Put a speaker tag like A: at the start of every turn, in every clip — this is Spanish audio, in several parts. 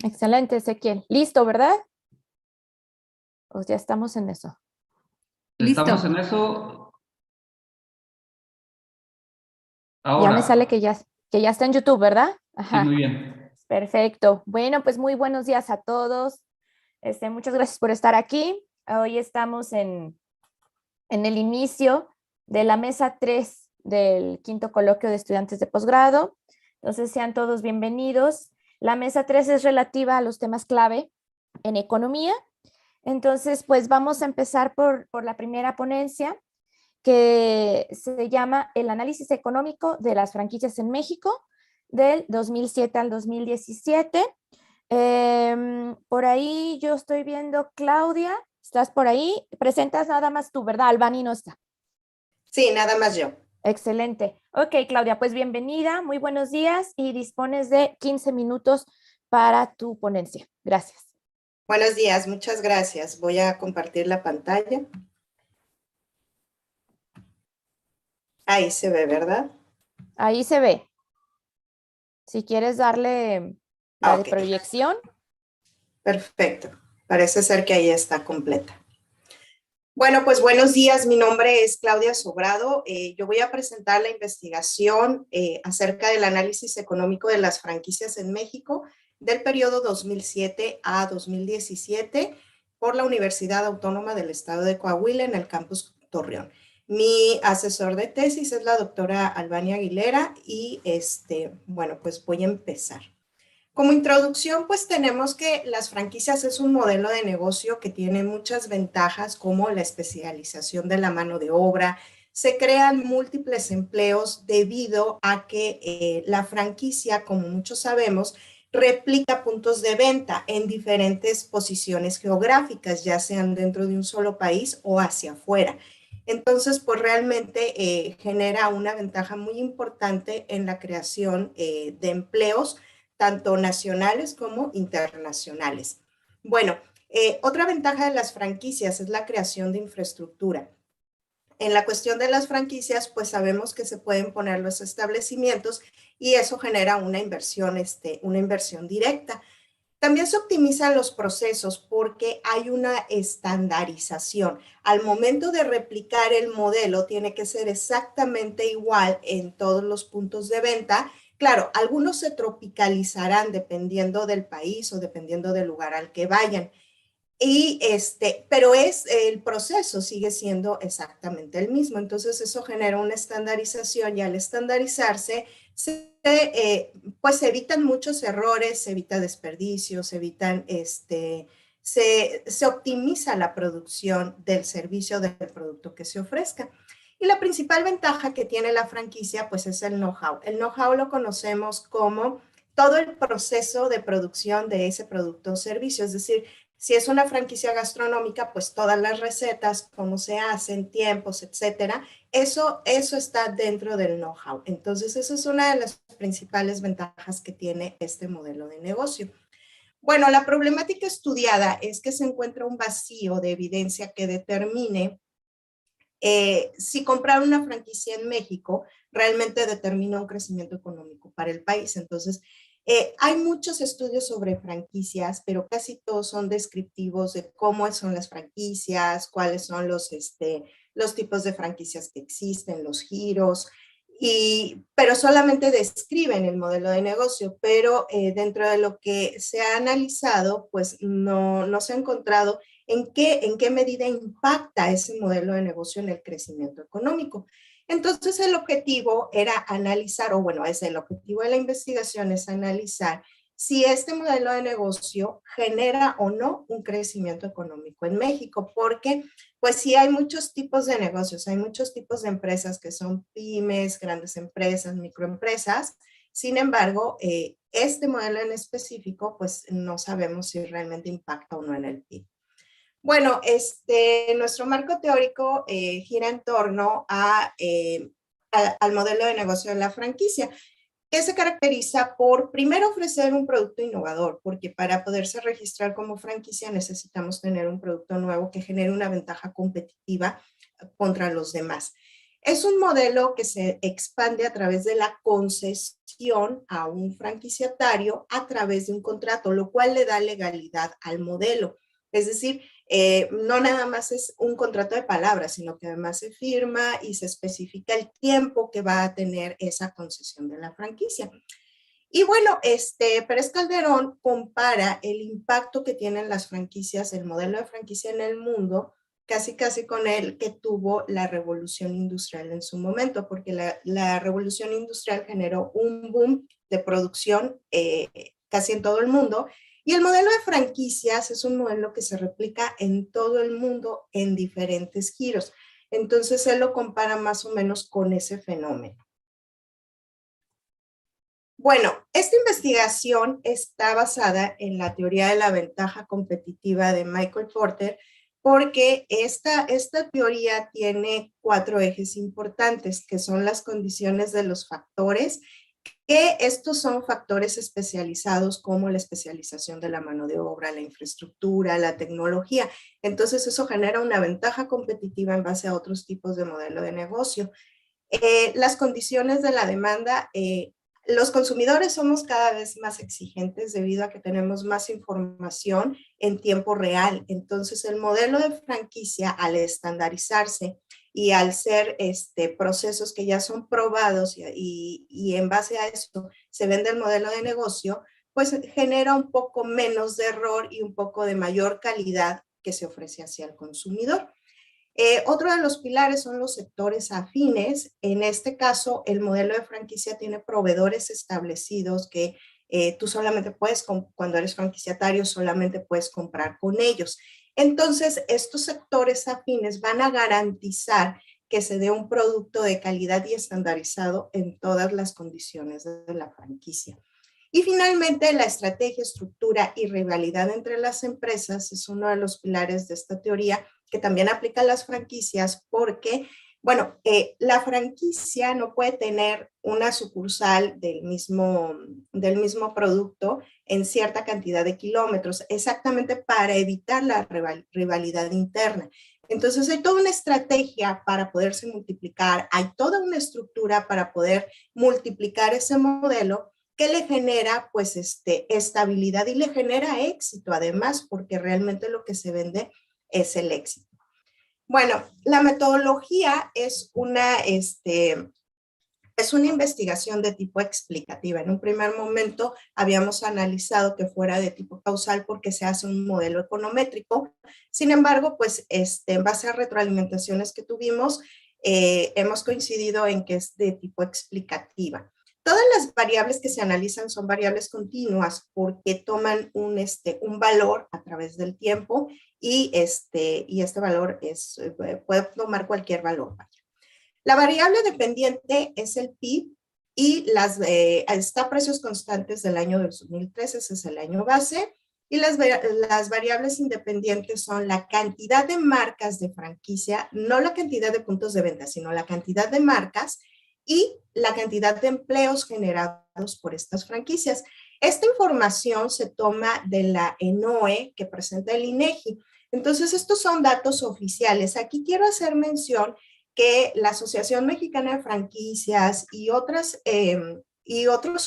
A: Excelente, Ezequiel. ¿Listo, verdad? Pues ya estamos en eso.
B: Listo.
C: Estamos en eso
A: Ya me sale
C: ahora.
A: que ya está en YouTube, ¿verdad?
C: Sí,
A: Ajá.
C: muy bien.
A: Perfecto. Bueno, pues muy buenos días a todos. Muchas gracias por estar aquí. Hoy estamos en el inicio de la mesa 3 del quinto coloquio de estudiantes de posgrado. Entonces, sean todos bienvenidos. La mesa 3 es relativa a los temas clave en economía. Entonces, pues vamos a empezar por la primera ponencia, que se llama El análisis económico de las franquicias en México del 2007 al 2017. Por ahí yo estoy viendo, Claudia, ¿estás por ahí? Presentas nada más tú, ¿verdad? Albani no está.
B: Sí, nada más yo.
A: Excelente. Ok, Claudia, pues bienvenida, muy buenos días y dispones de 15 minutos para tu ponencia. Gracias.
B: Buenos días, muchas gracias. Voy a compartir la pantalla. Ahí se ve, ¿verdad?
A: Ahí se ve. Si quieres darle la de
B: Ok,
A: proyección.
B: perfecto. Parece ser que ahí está completa. Bueno, pues buenos días. Mi nombre es Claudia Sobrado. Yo voy a presentar la investigación acerca del análisis económico de las franquicias en México del periodo 2007 a 2017 por la Universidad Autónoma del Estado de Coahuila en el campus Torreón. Mi asesor de tesis es la doctora Albania Aguilera y bueno, pues voy a empezar. Como introducción, pues tenemos que las franquicias es un modelo de negocio que tiene muchas ventajas como la especialización de la mano de obra. Se crean múltiples empleos debido a que la franquicia, como muchos sabemos, replica puntos de venta en diferentes posiciones geográficas, ya sean dentro de un solo país o hacia afuera. Entonces, pues realmente genera una ventaja muy importante en la creación de empleos tanto nacionales como internacionales. Bueno, otra ventaja de las franquicias es la creación de infraestructura. En la cuestión de las franquicias, pues sabemos que se pueden poner los establecimientos y eso genera una inversión directa. También se optimizan los procesos porque hay una estandarización. Al momento de replicar el modelo, tiene que ser exactamente igual en todos los puntos de venta. Claro, algunos se tropicalizarán dependiendo del país o dependiendo del lugar al que vayan. Pero el proceso sigue siendo exactamente el mismo. Entonces eso genera una estandarización y al estandarizarse pues se evitan muchos errores, se evita desperdicios, se optimiza la producción del servicio del producto que se ofrezca. Y la principal ventaja que tiene la franquicia pues es el know-how. El know-how lo conocemos como todo el proceso de producción de ese producto o servicio, es decir, si es una franquicia gastronómica, pues todas las recetas, cómo se hacen, tiempos, etcétera, eso está dentro del know-how. Entonces, esa es una de las principales ventajas que tiene este modelo de negocio. Bueno, la problemática estudiada es que se encuentra un vacío de evidencia que determine si comprar una franquicia en México realmente determina un crecimiento económico para el país. Entonces, hay muchos estudios sobre franquicias, pero casi todos son descriptivos de cómo son las franquicias, cuáles son los tipos de franquicias que existen, los giros, pero solamente describen el modelo de negocio, pero dentro de lo que se ha analizado, pues no se ha encontrado en qué medida impacta ese modelo de negocio en el crecimiento económico. Entonces el objetivo era analizar, o bueno, es el objetivo de la investigación es analizar si este modelo de negocio genera o no un crecimiento económico en México, porque pues sí hay muchos tipos de negocios, hay muchos tipos de empresas que son pymes, grandes empresas, microempresas. Sin embargo, este modelo en específico, pues no sabemos si realmente impacta o no en el PIB. Bueno, nuestro marco teórico gira en torno al modelo de negocio de la franquicia, que se caracteriza por primero ofrecer un producto innovador, porque para poderse registrar como franquicia necesitamos tener un producto nuevo que genere una ventaja competitiva contra los demás. Es un modelo que se expande a través de la concesión a un franquiciatario a través de un contrato, lo cual le da legalidad al modelo. Es decir, no nada más es un contrato de palabras, sino que además se firma y se especifica el tiempo que va a tener esa concesión de la franquicia. Y bueno, Pérez Calderón compara el impacto que tienen las franquicias, el modelo de franquicia en el mundo, casi casi con el que tuvo la revolución industrial en su momento, porque la revolución industrial generó un boom de producción casi en todo el mundo, y el modelo de franquicias es un modelo que se replica en todo el mundo en diferentes giros. Entonces él lo compara más o menos con ese fenómeno. Bueno, esta investigación está basada en la teoría de la ventaja competitiva de Michael Porter, porque esta teoría tiene 4 ejes importantes, que son las condiciones de los factores, que estos son factores especializados como la especialización de la mano de obra, la infraestructura, la tecnología. Entonces eso genera una ventaja competitiva en base a otros tipos de modelo de negocio. Las condiciones de la demanda, los consumidores somos cada vez más exigentes debido a que tenemos más información en tiempo real. Entonces, el modelo de franquicia, al estandarizarse y al ser procesos que ya son probados y en base a eso se vende el modelo de negocio, pues genera un poco menos de error y un poco de mayor calidad que se ofrece hacia el consumidor. Otro de los pilares son los sectores afines. En este caso, el modelo de franquicia tiene proveedores establecidos que tú solamente puedes, cuando eres franquiciatario, solamente puedes comprar con ellos. Entonces, estos sectores afines van a garantizar que se dé un producto de calidad y estandarizado en todas las condiciones de la franquicia. Y finalmente, la estrategia, estructura y rivalidad entre las empresas es uno de los pilares de esta teoría que también aplica a las franquicias porque, bueno, la franquicia no puede tener una sucursal del mismo producto en cierta cantidad de kilómetros, exactamente para evitar la rivalidad interna. Entonces hay toda una estrategia para poderse multiplicar, hay toda una estructura para poder multiplicar ese modelo que le genera pues estabilidad y le genera éxito además porque realmente lo que se vende es el éxito. Bueno, la metodología es una investigación de tipo explicativa. En un primer momento habíamos analizado que fuera de tipo causal porque se hace un modelo econométrico. Sin embargo, pues en base a retroalimentaciones que tuvimos, hemos coincidido en que es de tipo explicativa. Todas las variables que se analizan son variables continuas porque toman un valor a través del tiempo y este valor puede tomar cualquier valor. La variable dependiente es el PIB y está a precios constantes del año 2013, ese es el año base, y las variables independientes son la cantidad de marcas de franquicia, no la cantidad de puntos de venta, sino la cantidad de marcas y la cantidad de empleos generados por estas franquicias. Esta información se toma de la ENOE que presenta el INEGI. Entonces, estos son datos oficiales. Aquí quiero hacer mención que la Asociación Mexicana de Franquicias y otros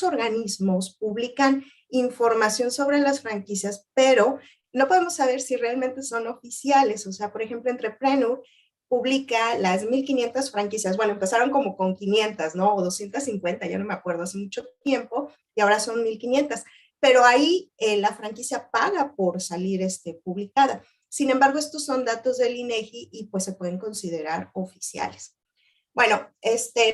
B: organismos publican información sobre las franquicias, pero no podemos saber si realmente son oficiales. O sea, por ejemplo, Entrepreneur publica las 1,500 franquicias. Bueno, empezaron como con 500, ¿no? O 250, ya no me acuerdo, hace mucho tiempo, y ahora son 1,500. Pero ahí la franquicia paga por salir publicada. Sin embargo, estos son datos del INEGI y pues se pueden considerar oficiales. Bueno,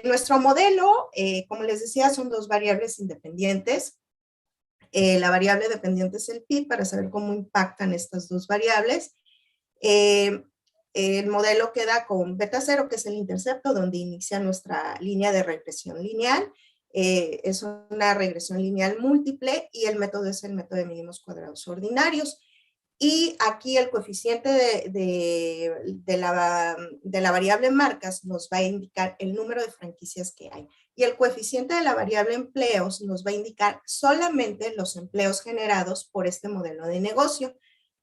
B: nuestro modelo, como les decía, son 2 variables independientes. La variable dependiente es el PIB para saber cómo impactan estas 2 variables. El modelo queda con beta 0, que es el intercepto, donde inicia nuestra línea de regresión lineal. Es una regresión lineal múltiple y el método es el método de mínimos cuadrados ordinarios. Y aquí el coeficiente de la variable marcas nos va a indicar el número de franquicias que hay. Y el coeficiente de la variable empleos nos va a indicar solamente los empleos generados por este modelo de negocio.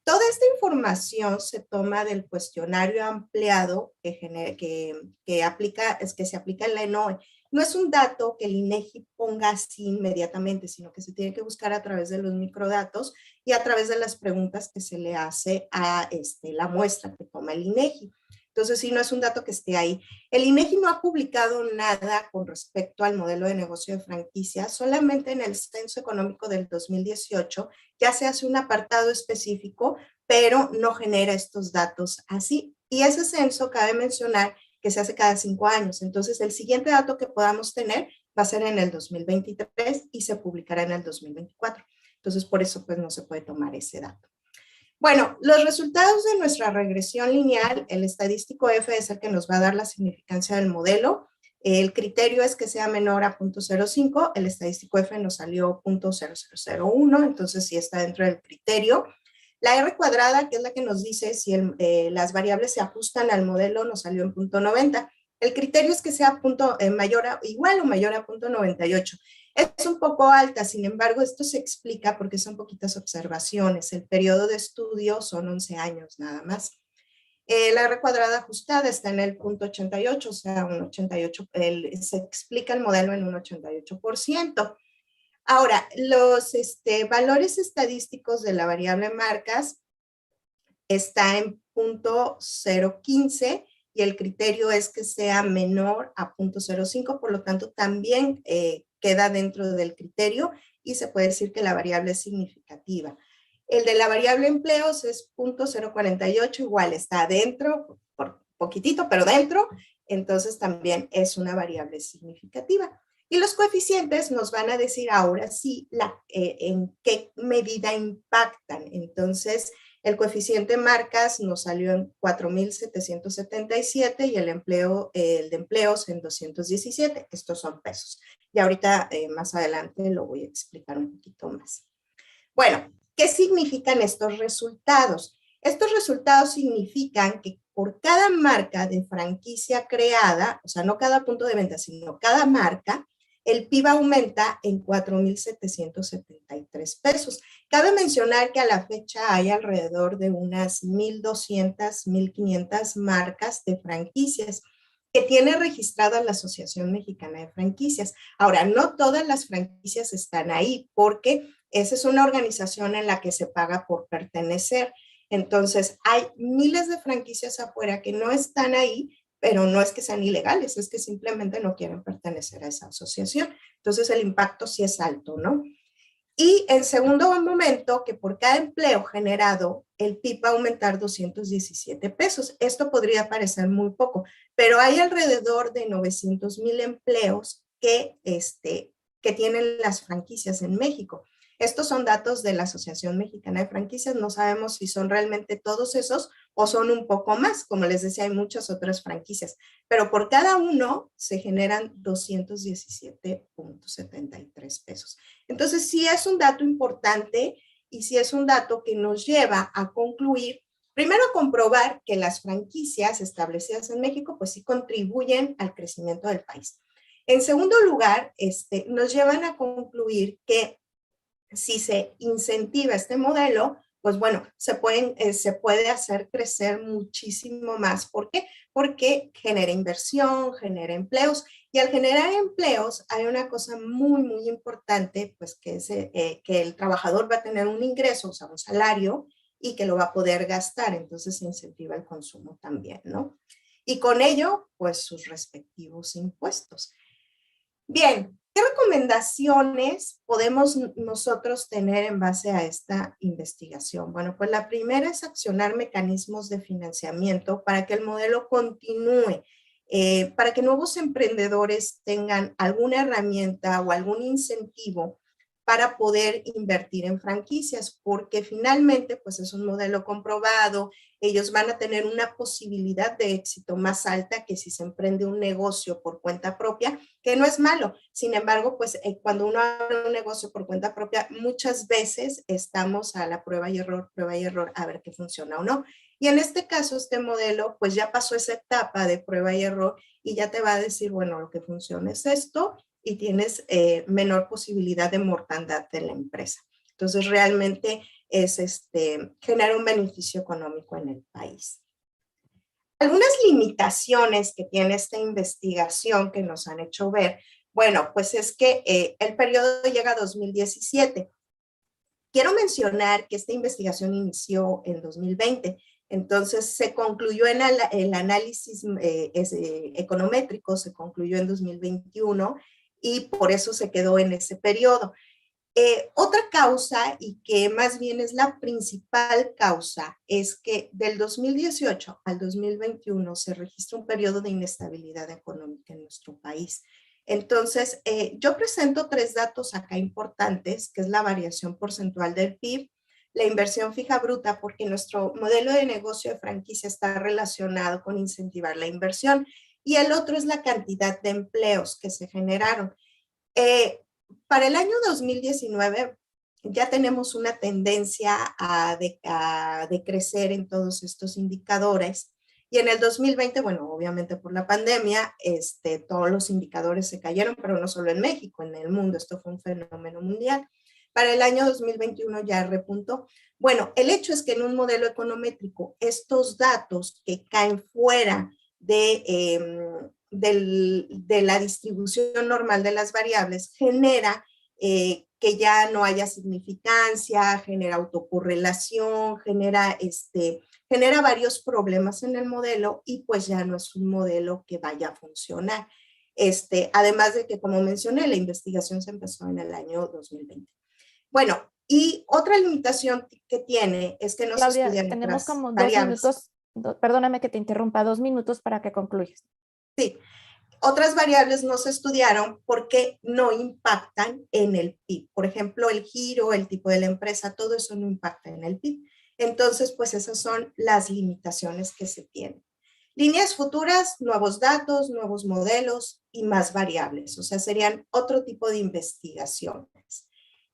B: Toda esta información se toma del cuestionario ampliado que se aplica en la ENOE. No es un dato que el INEGI ponga así inmediatamente, sino que se tiene que buscar a través de los microdatos y a través de las preguntas que se le hace a la muestra que toma el INEGI. Entonces, sí, no es un dato que esté ahí. El INEGI no ha publicado nada con respecto al modelo de negocio de franquicia, solamente en el Censo Económico del 2018 ya se hace un apartado específico, pero no genera estos datos así. Y ese censo, cabe mencionar, que se hace cada 5 años. Entonces, el siguiente dato que podamos tener va a ser en el 2023 y se publicará en el 2024. Entonces, por eso, pues, no se puede tomar ese dato. Bueno, los resultados de nuestra regresión lineal, el estadístico F es el que nos va a dar la significancia del modelo. El criterio es que sea menor a 0.05, el estadístico F nos salió 0.0001, entonces sí está dentro del criterio. La R cuadrada, que es la que nos dice si las variables se ajustan al modelo, nos salió en 0.90. El criterio es que sea igual o mayor a 0.98. Es un poco alta, sin embargo, esto se explica porque son poquitas observaciones. El periodo de estudio son 11 años nada más. La R cuadrada ajustada está en el 0.88, o sea, un 88, se explica el modelo en un 88%. Ahora, los valores estadísticos de la variable marcas está en 0.015 y el criterio es que sea menor a 0.05, por lo tanto también queda dentro del criterio y se puede decir que la variable es significativa. El de la variable empleos es 0.048, igual está dentro, por poquitito, pero dentro, entonces también es una variable significativa. Y los coeficientes nos van a decir ahora sí en qué medida impactan. Entonces, el coeficiente marcas nos salió en 4,777 y el de empleos en 217. Estos son pesos. Y ahorita, más adelante, lo voy a explicar un poquito más. Bueno, ¿qué significan estos resultados? Estos resultados significan que por cada marca de franquicia creada, o sea, no cada punto de venta, sino cada marca, el PIB aumenta en 4,773 pesos. Cabe mencionar que a la fecha hay alrededor de unas 1,200, 1,500 marcas de franquicias que tiene registrada la Asociación Mexicana de Franquicias. Ahora, no todas las franquicias están ahí porque esa es una organización en la que se paga por pertenecer. Entonces, hay miles de franquicias afuera que no están ahí, pero no es que sean ilegales, es que simplemente no quieren pertenecer a esa asociación. Entonces, el impacto sí es alto, ¿no? Y en segundo momento, que por cada empleo generado, el PIB va a aumentar 217 pesos. Esto podría parecer muy poco, pero hay alrededor de 900,000 empleos que tienen las franquicias en México. Estos son datos de la Asociación Mexicana de Franquicias. No sabemos si son realmente todos esos o son un poco más. Como les decía, hay muchas otras franquicias, pero por cada uno se generan 217.73 pesos. Entonces, sí es un dato importante y sí es un dato que nos lleva a concluir, primero a comprobar que las franquicias establecidas en México, pues sí contribuyen al crecimiento del país. En segundo lugar, nos llevan a concluir que si se incentiva este modelo, pues bueno, se puede hacer crecer muchísimo más. ¿Por qué? Porque genera inversión, genera empleos, y al generar empleos hay una cosa muy, muy importante, pues que el trabajador va a tener un ingreso, o sea, un salario, y que lo va a poder gastar, entonces se incentiva el consumo también, ¿no? Y con ello, pues sus respectivos impuestos. Bien, ¿qué recomendaciones podemos nosotros tener en base a esta investigación? Bueno, pues la primera es accionar mecanismos de financiamiento para que el modelo continúe, para que nuevos emprendedores tengan alguna herramienta o algún incentivo para poder invertir en franquicias, porque finalmente pues es un modelo comprobado, ellos van a tener una posibilidad de éxito más alta que si se emprende un negocio por cuenta propia, que no es malo. Sin embargo, pues cuando uno abre un negocio por cuenta propia, muchas veces estamos a la prueba y error, a ver qué funciona o no. Y en este caso, este modelo, pues ya pasó esa etapa de prueba y error y ya te va a decir, bueno, lo que funciona es esto y tienes menor posibilidad de mortandad de la empresa. Entonces, realmente genera un beneficio económico en el país. Algunas limitaciones que tiene esta investigación que nos han hecho ver, bueno, pues es que el periodo llega a 2017. Quiero mencionar que esta investigación inició en 2020, entonces se concluyó en el análisis econométrico, se concluyó en 2021 y por eso se quedó en ese periodo. Otra causa, y que más bien es la principal causa, es que del 2018 al 2021 se registra un periodo de inestabilidad económica en nuestro país. Entonces, yo presento 3 datos acá importantes, que es la variación porcentual del PIB, la inversión fija bruta, porque nuestro modelo de negocio de franquicia está relacionado con incentivar la inversión, y el otro es la cantidad de empleos que se generaron. Para el año 2019 ya tenemos una tendencia a decrecer en todos estos indicadores. Y en el 2020, bueno, obviamente por la pandemia, todos los indicadores se cayeron, pero no solo en México, en el mundo, esto fue un fenómeno mundial. Para el año 2021 ya repuntó. Bueno, el hecho es que en un modelo econométrico, estos datos que caen fuera de la distribución normal de las variables genera que ya no haya significancia, genera autocorrelación, genera varios problemas en el modelo y pues ya no es un modelo que vaya a funcionar. Además de que, como mencioné, la investigación se empezó en el año 2020. Bueno, y otra limitación que tiene es que no se
A: Claudia,
B: estudian
A: tenemos
B: otras
A: como 2
B: variables.
A: minutos, perdóname que te interrumpa, 2 minutos para que concluyas.
B: Sí, otras variables no se estudiaron porque no impactan en el PIB. Por ejemplo, el giro, el tipo de la empresa, todo eso no impacta en el PIB. Entonces, pues esas son las limitaciones que se tienen. Líneas futuras, nuevos datos, nuevos modelos y más variables. O sea, serían otro tipo de investigaciones.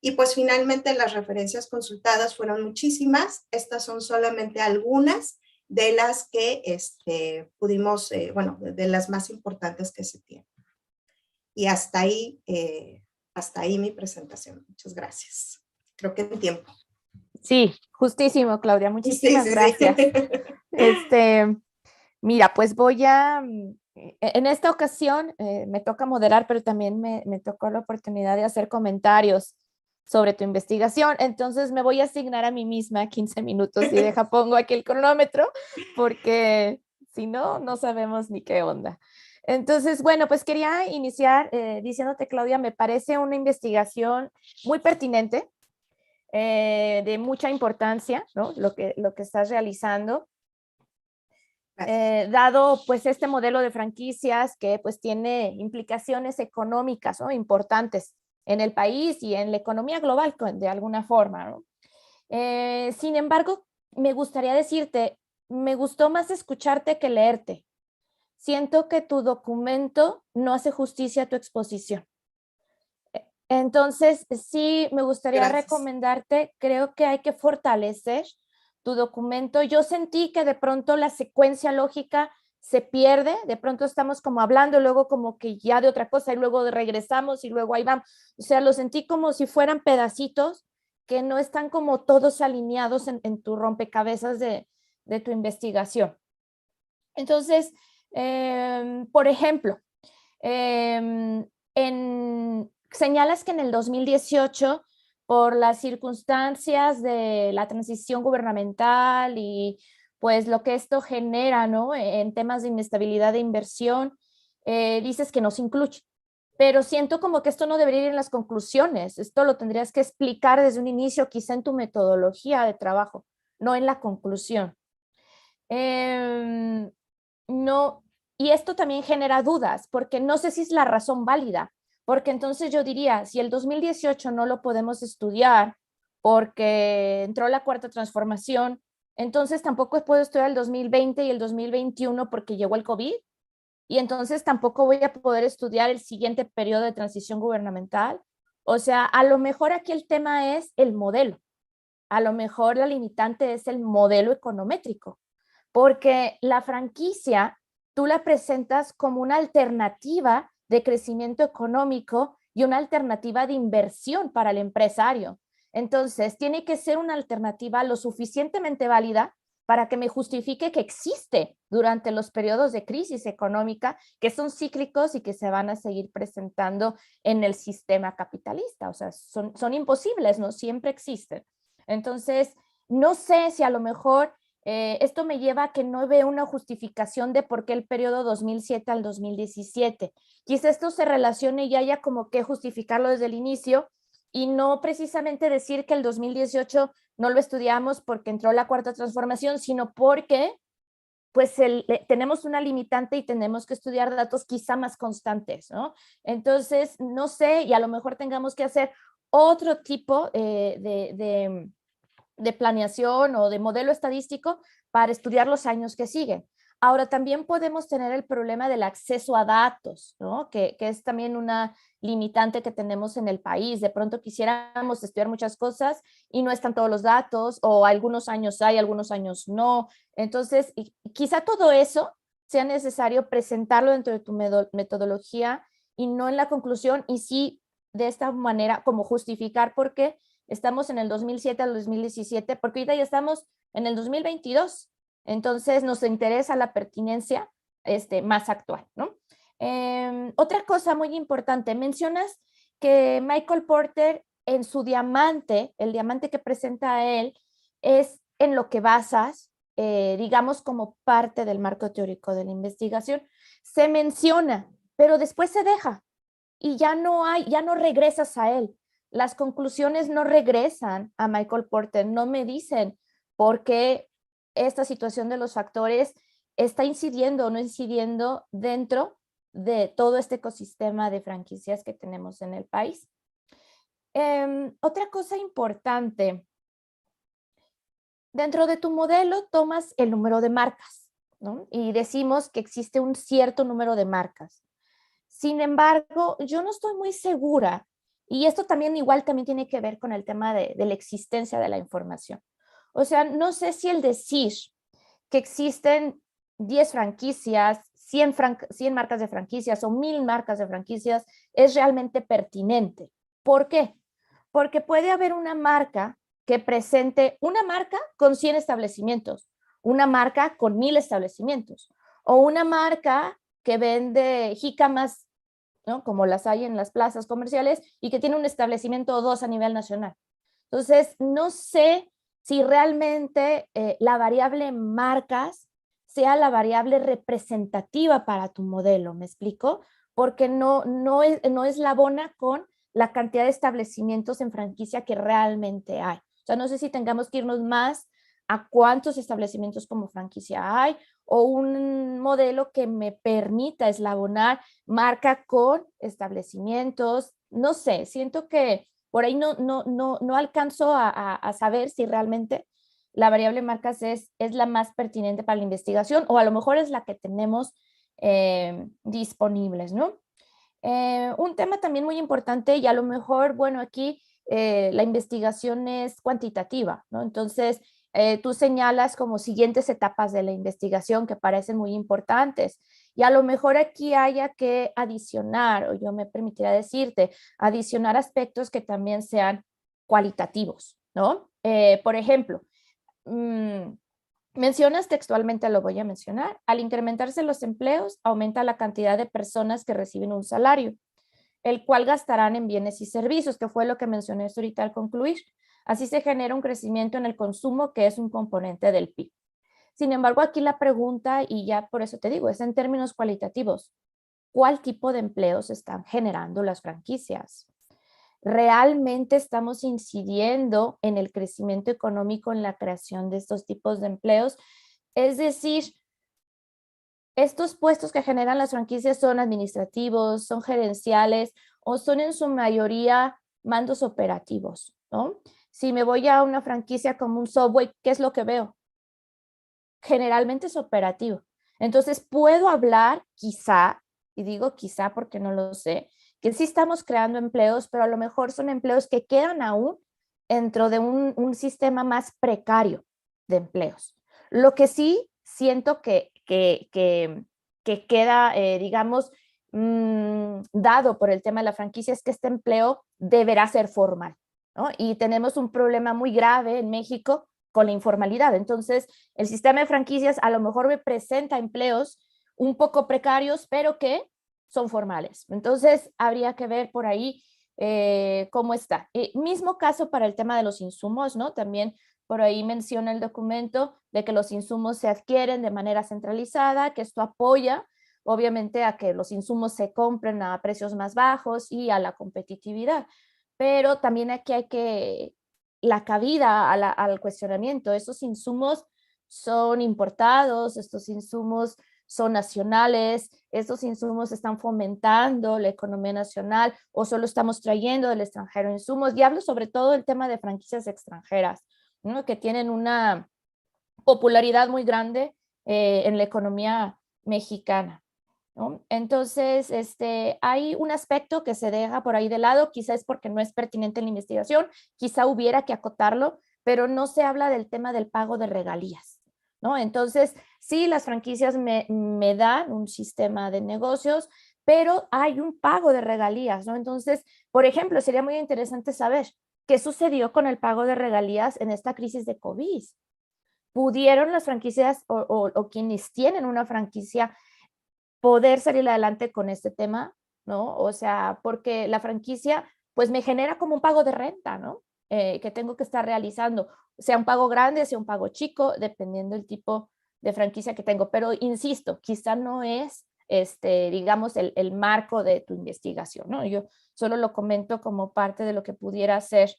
B: Y pues finalmente las referencias consultadas fueron muchísimas. Estas son solamente algunas de las que pudimos, bueno, de las más importantes que se tienen. Y hasta ahí mi presentación. Muchas gracias. Creo que en tiempo.
A: Sí, justísimo, Claudia. Muchísimas
B: Sí.
A: gracias. Mira, pues en esta ocasión me toca moderar, pero también me tocó la oportunidad de hacer comentarios sobre tu investigación. Entonces me voy a asignar a mí misma 15 minutos y pongo aquí el cronómetro, porque si no, no sabemos ni qué onda. Entonces, bueno, pues quería iniciar diciéndote, Claudia, me parece una investigación muy pertinente, de mucha importancia, ¿no? Lo que estás realizando. Dado pues este modelo de franquicias que pues tiene implicaciones económicas, ¿no? Importantes en el país y en la economía global de alguna forma, ¿no? Sin embargo, me gustaría decirte, me gustó más escucharte que leerte. Siento que tu documento no hace justicia a tu exposición. Entonces, sí, me gustaría recomendarte, creo que hay que fortalecer tu documento. Yo sentí que de pronto la secuencia lógica se pierde, de pronto estamos como hablando, luego como que ya de otra cosa, y luego regresamos y luego ahí vamos. O sea, lo sentí como si fueran pedacitos que no están como todos alineados en tu rompecabezas de tu investigación. Entonces, por ejemplo, señalas que en el 2018, por las circunstancias de la transición gubernamental y pues lo que esto genera, ¿no? En temas de inestabilidad de inversión, dices que no se incluye. Pero siento como que esto no debería ir en las conclusiones. Esto lo tendrías que explicar desde un inicio, quizá en tu metodología de trabajo, no en la conclusión. No, y esto también genera dudas, porque no sé si es la razón válida, porque entonces yo diría, si el 2018 no lo podemos estudiar porque entró la cuarta transformación, entonces tampoco puedo estudiar el 2020 y el 2021 porque llegó el COVID, y entonces tampoco voy a poder estudiar el siguiente periodo de transición gubernamental. O sea, a lo mejor aquí el tema es el modelo, a lo mejor la limitante es el modelo econométrico, porque la franquicia tú la presentas como una alternativa de crecimiento económico y una alternativa de inversión para el empresario. Entonces, tiene que ser una alternativa lo suficientemente válida para que me justifique que existe durante los periodos de crisis económica que son cíclicos y que se van a seguir presentando en el sistema capitalista. O sea, son imposibles, no siempre existen. Entonces, no sé si a lo mejor esto me lleva a que no veo una justificación de por qué el periodo 2007 al 2017. Quizá esto se relacione y haya como que justificarlo desde el inicio y no precisamente decir que el 2018 no lo estudiamos porque entró la cuarta transformación, sino porque pues tenemos una limitante y tenemos que estudiar datos quizá más constantes, ¿no? Entonces, no sé, y a lo mejor tengamos que hacer otro tipo de planeación o de modelo estadístico para estudiar los años que siguen. Ahora, también podemos tener el problema del acceso a datos, ¿no? Que es también una limitante que tenemos en el país. De pronto quisiéramos estudiar muchas cosas y no están todos los datos, o algunos años hay, algunos años no. Entonces, quizá todo eso sea necesario presentarlo dentro de tu metodología y no en la conclusión, y sí de esta manera como justificar por qué estamos en el 2007 al 2017, porque ahorita ya estamos en el 2022. Entonces nos interesa la pertinencia más actual, ¿no? Otra cosa muy importante, mencionas que Michael Porter en su diamante, el diamante que presenta a él, es en lo que basas, digamos, como parte del marco teórico de la investigación. Se menciona, pero después se deja y ya no regresas a él. Las conclusiones no regresan a Michael Porter, no me dicen por qué esta situación de los factores está incidiendo o no incidiendo dentro de todo este ecosistema de franquicias que tenemos en el país. Otra cosa importante, dentro de tu modelo tomas el número de marcas, ¿no? Y decimos que existe un cierto número de marcas. Sin embargo, yo no estoy muy segura, y esto también igual también tiene que ver con el tema de la existencia de la información. O sea, no sé si el decir que existen 10 franquicias, 100 marcas de franquicias o 1000 marcas de franquicias es realmente pertinente. ¿Por qué? Porque puede haber una marca que presente una marca con 100 establecimientos, una marca con 1000 establecimientos, o una marca que vende jícamas, ¿no? Como las hay en las plazas comerciales y que tiene un establecimiento o dos a nivel nacional. Entonces, no sé si realmente la variable marcas sea la variable representativa para tu modelo, ¿me explico? Porque no es la bona con la cantidad de establecimientos en franquicia que realmente hay. O sea, no sé si tengamos que irnos más a cuántos establecimientos como franquicia hay, o un modelo que me permita eslabonar marca con establecimientos. No sé, siento que por ahí no alcanzo a saber si realmente la variable marcas es la más pertinente para la investigación, o a lo mejor es la que tenemos disponibles, ¿no? Un tema también muy importante, y a lo mejor, bueno, aquí la investigación es cuantitativa, ¿no? Entonces, tú señalas como siguientes etapas de la investigación que parecen muy importantes, y a lo mejor aquí haya que adicionar, o yo me permitiría decirte, adicionar aspectos que también sean cualitativos, ¿no? Por ejemplo, mencionas textualmente, lo voy a mencionar, al incrementarse los empleos, aumenta la cantidad de personas que reciben un salario, el cual gastarán en bienes y servicios, que fue lo que mencioné ahorita al concluir. Así se genera un crecimiento en el consumo, que es un componente del PIB. Sin embargo, aquí la pregunta, y ya por eso te digo, es en términos cualitativos. ¿Cuál tipo de empleos están generando las franquicias? ¿Realmente estamos incidiendo en el crecimiento económico, en la creación de estos tipos de empleos? Es decir, estos puestos que generan las franquicias son administrativos, son gerenciales, o son en su mayoría mandos operativos, ¿no? Si me voy a una franquicia como un Subway, ¿qué es lo que veo? Generalmente es operativo. Entonces puedo hablar quizá, y digo quizá porque no lo sé, que sí estamos creando empleos, pero a lo mejor son empleos que quedan aún dentro de un sistema más precario de empleos. Lo que sí siento que queda, digamos, dado por el tema de la franquicia, es que este empleo deberá ser formal. ¿no? Y tenemos un problema muy grave en México con la informalidad. Entonces, el sistema de franquicias a lo mejor me presenta empleos un poco precarios, pero que son formales. Entonces, habría que ver por ahí cómo está. Mismo caso para el tema de los insumos, ¿no? También por ahí menciona el documento de que los insumos se adquieren de manera centralizada, que esto apoya obviamente a que los insumos se compren a precios más bajos y a la competitividad. Pero también aquí hay que la cabida al cuestionamiento. Estos insumos son importados, estos insumos son nacionales, estos insumos están fomentando la economía nacional o solo estamos trayendo del extranjero insumos. Y hablo sobre todo del tema de franquicias extranjeras, ¿no? Que tienen una popularidad muy grande en la economía mexicana, ¿no? Entonces, hay un aspecto que se deja por ahí de lado, quizá es porque no es pertinente en la investigación, quizá hubiera que acotarlo, pero no se habla del tema del pago de regalías, ¿no? Entonces, sí, las franquicias me dan un sistema de negocios, pero hay un pago de regalías, ¿no? Entonces, por ejemplo, sería muy interesante saber qué sucedió con el pago de regalías en esta crisis de COVID. ¿Pudieron las franquicias o quienes tienen una franquicia poder salir adelante con este tema, ¿no? O sea, porque la franquicia pues me genera como un pago de renta, ¿no? Que tengo que estar realizando, sea un pago grande, sea un pago chico, dependiendo del tipo de franquicia que tengo. Pero insisto, quizá no es, digamos, el marco de tu investigación, ¿no? Yo solo lo comento como parte de lo que pudiera ser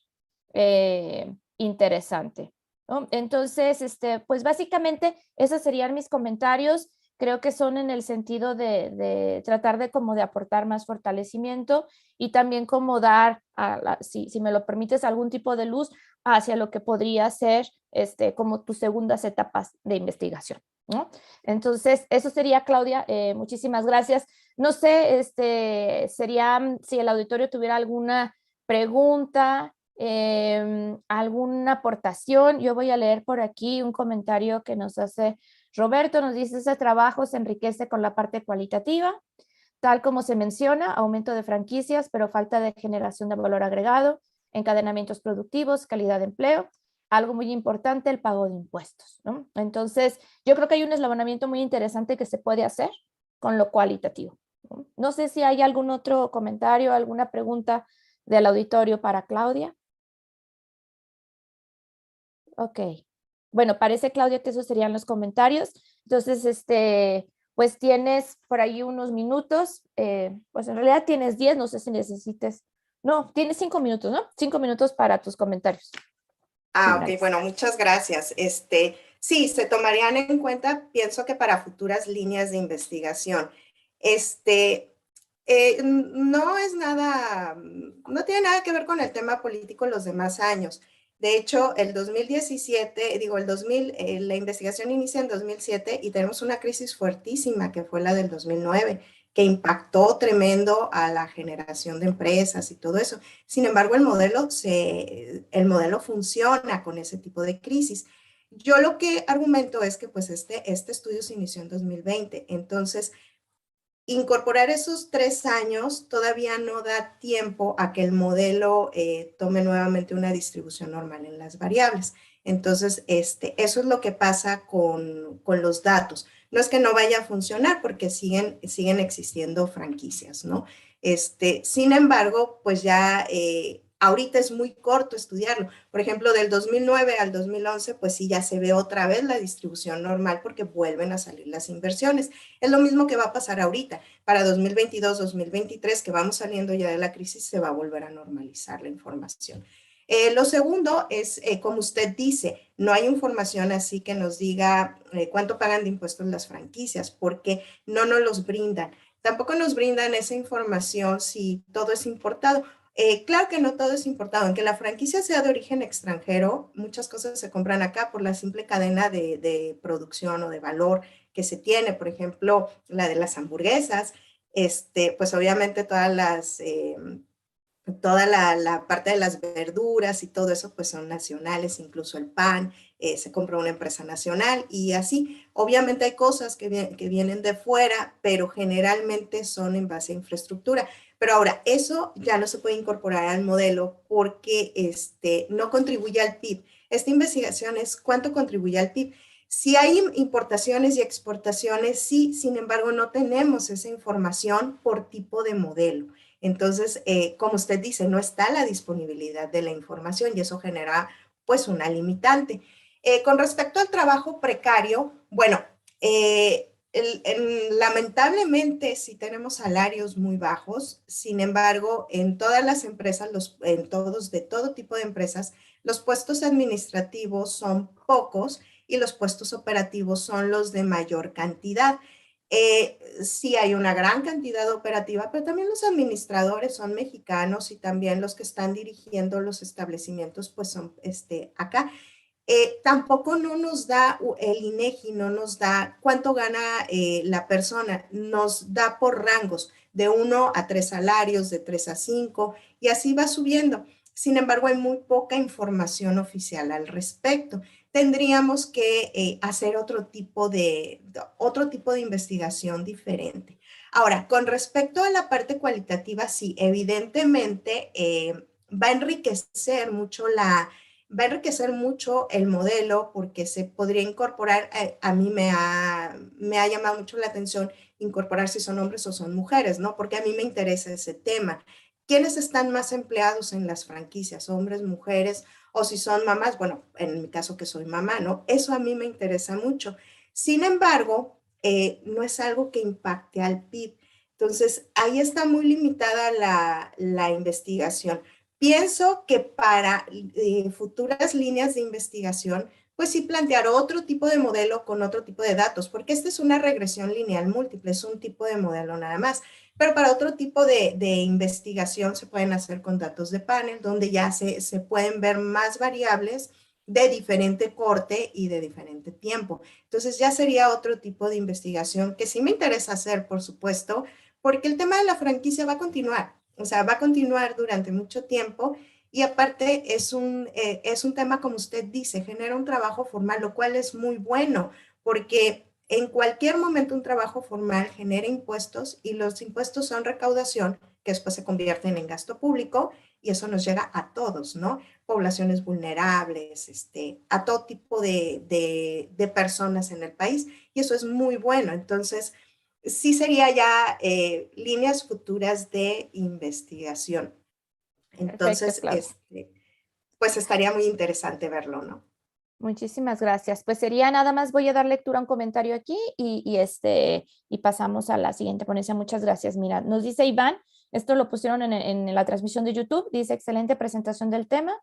A: interesante, ¿no? Entonces, pues básicamente esos serían mis comentarios. Creo que son en el sentido de tratar de como de aportar más fortalecimiento y también como dar, si me lo permites, algún tipo de luz hacia lo que podría ser como tus segundas etapas de investigación, ¿no? Entonces, eso sería, Claudia, muchísimas gracias. No sé, sería si el auditorio tuviera alguna pregunta, alguna aportación. Yo voy a leer por aquí un comentario que nos hace Roberto. Nos dice: ese trabajo se enriquece con la parte cualitativa, tal como se menciona, aumento de franquicias, pero falta de generación de valor agregado, encadenamientos productivos, calidad de empleo, algo muy importante, el pago de impuestos, ¿no? Entonces, yo creo que hay un eslabonamiento muy interesante que se puede hacer con lo cualitativo, ¿no? No sé si hay algún otro comentario, alguna pregunta del auditorio para Claudia. Ok. Bueno, parece, Claudia, que esos serían los comentarios. Entonces, pues tienes por ahí unos minutos. Pues en realidad tienes 10, no sé si necesites. No, tienes 5 minutos, ¿no? 5 minutos para tus comentarios
B: Ok,
A: finales.
B: bueno, muchas gracias. Sí, se tomarían en cuenta, pienso que para futuras líneas de investigación. Este, no es nada, no tiene nada que ver con el tema político los demás años. De hecho, el 2017, digo, el 2000, la investigación inicia en 2007 y tenemos una crisis fuertísima que fue la del 2009, que impactó tremendo a la generación de empresas y todo eso. Sin embargo, el modelo funciona con ese tipo de crisis. Yo lo que argumento es que pues este estudio se inició en 2020, entonces incorporar esos 3 años todavía no da tiempo a que el modelo tome nuevamente una distribución normal en las variables. Entonces, eso es lo que pasa con los datos. No es que no vaya a funcionar porque siguen existiendo franquicias, ¿no? Sin embargo, pues ya ahorita es muy corto estudiarlo. Por ejemplo, del 2009 al 2011, pues sí, ya se ve otra vez la distribución normal porque vuelven a salir las inversiones. Es lo mismo que va a pasar ahorita. Para 2022, 2023, que vamos saliendo ya de la crisis, se va a volver a normalizar la información. Lo segundo es, como usted dice, no hay información así que nos diga cuánto pagan de impuestos las franquicias, porque no nos los brindan. Tampoco nos brindan esa información si todo es importado. Claro que no todo es importado. Aunque la franquicia sea de origen extranjero, muchas cosas se compran acá por la simple cadena de producción o de valor que se tiene. Por ejemplo, la de las hamburguesas, pues obviamente toda la parte de las verduras y todo eso pues son nacionales, incluso el pan, se compra una empresa nacional y así. Obviamente hay cosas que vienen de fuera, pero generalmente son en base a infraestructura. Pero ahora, eso ya no se puede incorporar al modelo porque no contribuye al PIB. Esta investigación es cuánto contribuye al PIB. Si hay importaciones y exportaciones, sí, sin embargo, no tenemos esa información por tipo de modelo. Entonces, como usted dice, no está la disponibilidad de la información y eso genera pues una limitante. Con respecto al trabajo precario, bueno, lamentablemente sí tenemos salarios muy bajos, sin embargo, en todas las empresas, de todo tipo de empresas, los puestos administrativos son pocos y los puestos operativos son los de mayor cantidad. Sí hay una gran cantidad operativa, pero también los administradores son mexicanos y también los que están dirigiendo los establecimientos pues son acá. Tampoco no nos da el INEGI, no nos da cuánto gana la persona, nos da por rangos de 1 a 3 salarios, de 3 a 5 y así va subiendo. Sin embargo, hay muy poca información oficial al respecto. Tendríamos que hacer otro tipo de investigación diferente. Ahora, con respecto a la parte cualitativa, sí, evidentemente va a enriquecer mucho el modelo porque se podría incorporar, a mí me ha llamado mucho la atención incorporar si son hombres o son mujeres, ¿no? Porque a mí me interesa ese tema. ¿Quiénes están más empleados en las franquicias? ¿Hombres, mujeres? O si son mamás, bueno, en mi caso que soy mamá, ¿no? Eso a mí me interesa mucho. Sin embargo, no es algo que impacte al PIB. Entonces, ahí está muy limitada la investigación. Pienso que para futuras líneas de investigación, pues sí plantear otro tipo de modelo con otro tipo de datos, porque esta es una regresión lineal múltiple, es un tipo de modelo nada más. Pero para otro tipo de investigación se pueden hacer con datos de panel, donde ya se pueden ver más variables de diferente corte y de diferente tiempo. Entonces ya sería otro tipo de investigación que sí me interesa hacer, por supuesto, porque el tema de la franquicia va a continuar. O sea, va a continuar durante mucho tiempo y aparte es un tema, como usted dice, genera un trabajo formal, lo cual es muy bueno porque en cualquier momento un trabajo formal genera impuestos y los impuestos son recaudación que después se convierten en gasto público y eso nos llega a todos, ¿no? Poblaciones vulnerables, a todo tipo de personas en el país y eso es muy bueno. Entonces, sí sería ya líneas futuras de investigación.
A: Perfecto,
B: Entonces,
A: Claudia.
B: pues estaría muy interesante verlo, ¿no?
A: Muchísimas gracias. Pues sería nada más, voy a dar lectura a un comentario aquí y pasamos a la siguiente ponencia. Muchas gracias. Mira, nos dice Iván, esto lo pusieron en la transmisión de YouTube, dice excelente presentación del tema.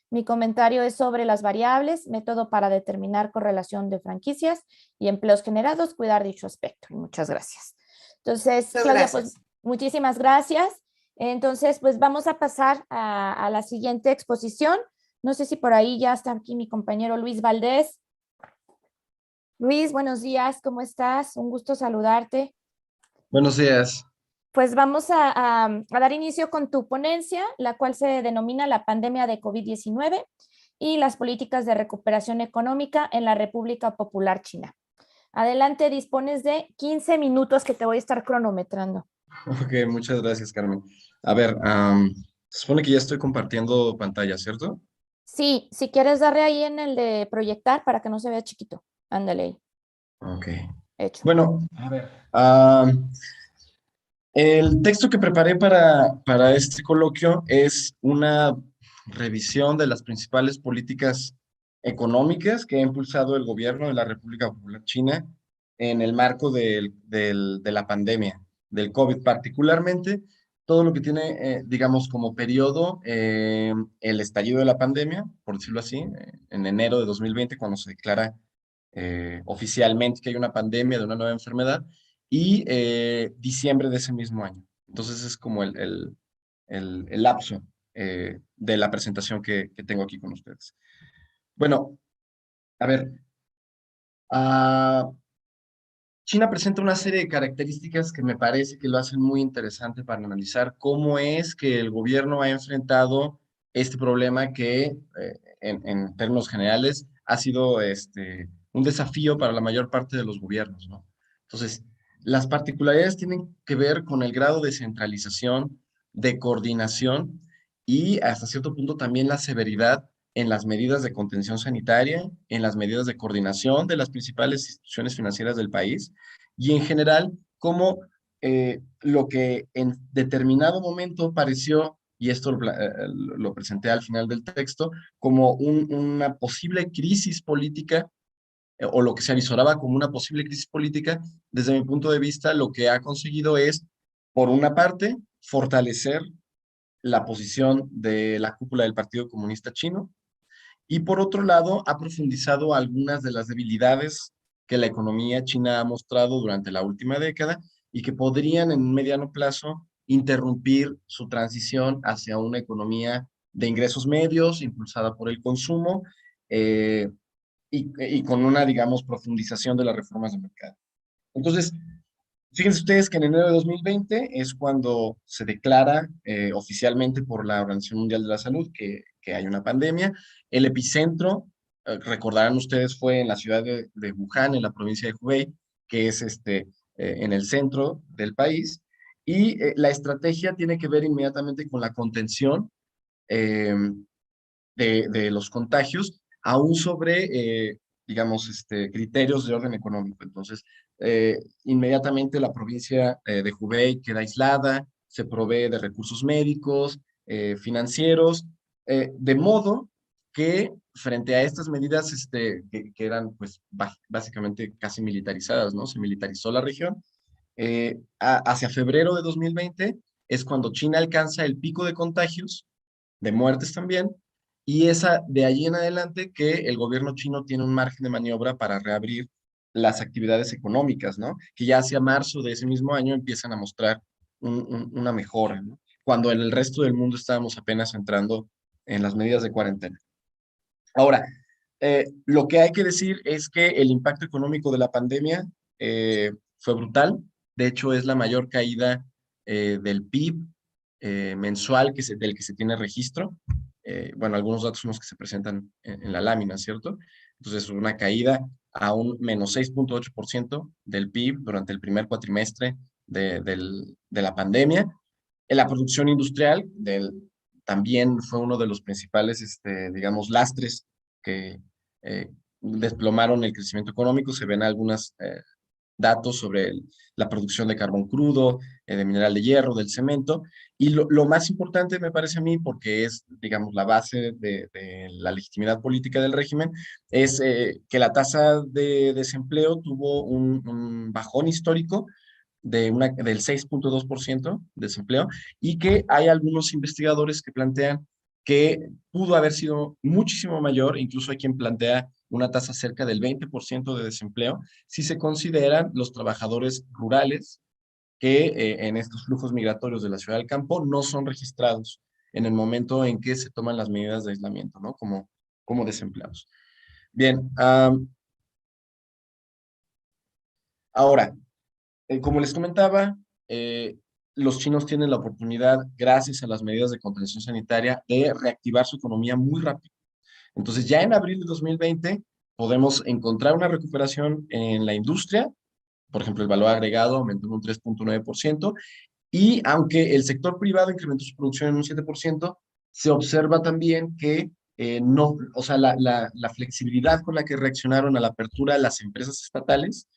A: Mi comentario es sobre las variables, método para determinar correlación de franquicias y empleos generados, cuidar dicho aspecto. Y muchas gracias. Entonces,
B: Muchas
A: Claudia, pues
B: gracias.
A: muchísimas gracias. Entonces, pues vamos a pasar a la siguiente exposición. No sé si por ahí ya está aquí mi compañero Luis Valdés. Luis, buenos días, ¿cómo estás? Un gusto saludarte.
C: Buenos días.
A: Pues vamos a dar inicio con tu ponencia, la cual se denomina la pandemia de COVID-19 y las políticas de recuperación económica en la República Popular China. Adelante, dispones de 15 minutos que te voy a estar cronometrando.
C: Ok, muchas gracias, Carmen. A ver, se supone que ya estoy compartiendo pantalla, ¿cierto?
A: Sí, si quieres darle ahí en el de proyectar para que no se vea chiquito. Ándale ahí,
C: Ok.
A: hecho.
C: Bueno, a ver. El texto que preparé para este coloquio es una revisión de las principales políticas económicas que ha impulsado el gobierno de la República Popular China en el marco de la pandemia del COVID, particularmente todo lo que tiene, digamos, como periodo el estallido de la pandemia, por decirlo así, en enero de 2020, cuando se declara oficialmente que hay una pandemia de una nueva enfermedad y diciembre de ese mismo año. Entonces es como el lapso de la presentación que tengo aquí con ustedes. Bueno, a ver, ah, China presenta una serie de características que me parece que lo hacen muy interesante para analizar cómo es que el gobierno ha enfrentado este problema que, en términos generales, ha sido un desafío para la mayor parte de los gobiernos, ¿no? Entonces, las particularidades tienen que ver con el grado de centralización de coordinación y hasta cierto punto también la severidad en las medidas de contención sanitaria, en las medidas de coordinación de las principales instituciones financieras del país y en general como lo que en determinado momento pareció, y esto lo presenté al final del texto, como una posible crisis política o lo que se avisoraba como una posible crisis política, desde mi punto de vista, lo que ha conseguido es, por una parte, fortalecer la posición de la cúpula del Partido Comunista Chino y por otro lado, ha profundizado algunas de las debilidades que la economía china ha mostrado durante la última década y que podrían en un mediano plazo interrumpir su transición hacia una economía de ingresos medios, impulsada por el consumo, eh, y con una, digamos, profundización de las reformas de mercado. Entonces, fíjense ustedes que en enero de 2020 es cuando se declara oficialmente por la Organización Mundial de la Salud que hay una pandemia. El epicentro, recordarán ustedes, fue en la ciudad de Wuhan, en la provincia de Hubei, que es en el centro del país. Y la estrategia tiene que ver inmediatamente con la contención eh, de los contagios, aún sobre, digamos, criterios de orden económico. Entonces, inmediatamente la provincia de Hubei queda aislada, se provee de recursos médicos, financieros, de modo que frente a estas medidas que eran pues básicamente casi militarizadas, ¿no? Se militarizó la región. Hacia febrero de 2020 es cuando China alcanza el pico de contagios, de muertes también, y esa de allí en adelante que el gobierno chino tiene un margen de maniobra para reabrir las actividades económicas, ¿no? Que ya hacia marzo de ese mismo año empiezan a mostrar una mejora, ¿no? Cuando en el resto del mundo estábamos apenas entrando en las medidas de cuarentena. Ahora, lo que hay que decir es que el impacto económico de la pandemia fue brutal. De hecho, es la mayor caída del PIB mensual del que se tiene registro. Bueno, algunos datos son los que se presentan en la lámina, ¿cierto? Entonces, una caída a un menos 6,8% del PIB durante el primer cuatrimestre de la pandemia. En la producción industrial también fue uno de los principales, digamos, lastres que desplomaron el crecimiento económico. Se ven algunos datos sobre la producción de carbón crudo, de mineral de hierro, del cemento. Y lo más importante me parece a mí, porque es, digamos, la base de la legitimidad política del régimen, es que la tasa de desempleo tuvo un bajón histórico del 6,2% de desempleo y que hay algunos investigadores que plantean que pudo haber sido muchísimo mayor, incluso hay quien plantea una tasa cerca del 20% de desempleo, si se consideran los trabajadores rurales que en estos flujos migratorios de la ciudad al campo no son registrados en el momento en que se toman las medidas de aislamiento, ¿no? Como desempleados. Bien, ahora, como les comentaba, los chinos tienen la oportunidad, gracias a las medidas de contención sanitaria, de reactivar su economía muy rápido. Entonces, ya en abril de 2020 podemos encontrar una recuperación en la industria. Por ejemplo, el valor agregado aumentó en un 3,9%, y aunque el sector privado incrementó su producción en un 7%, se observa también que no, o sea, la flexibilidad con la que reaccionaron a la apertura las empresas estatales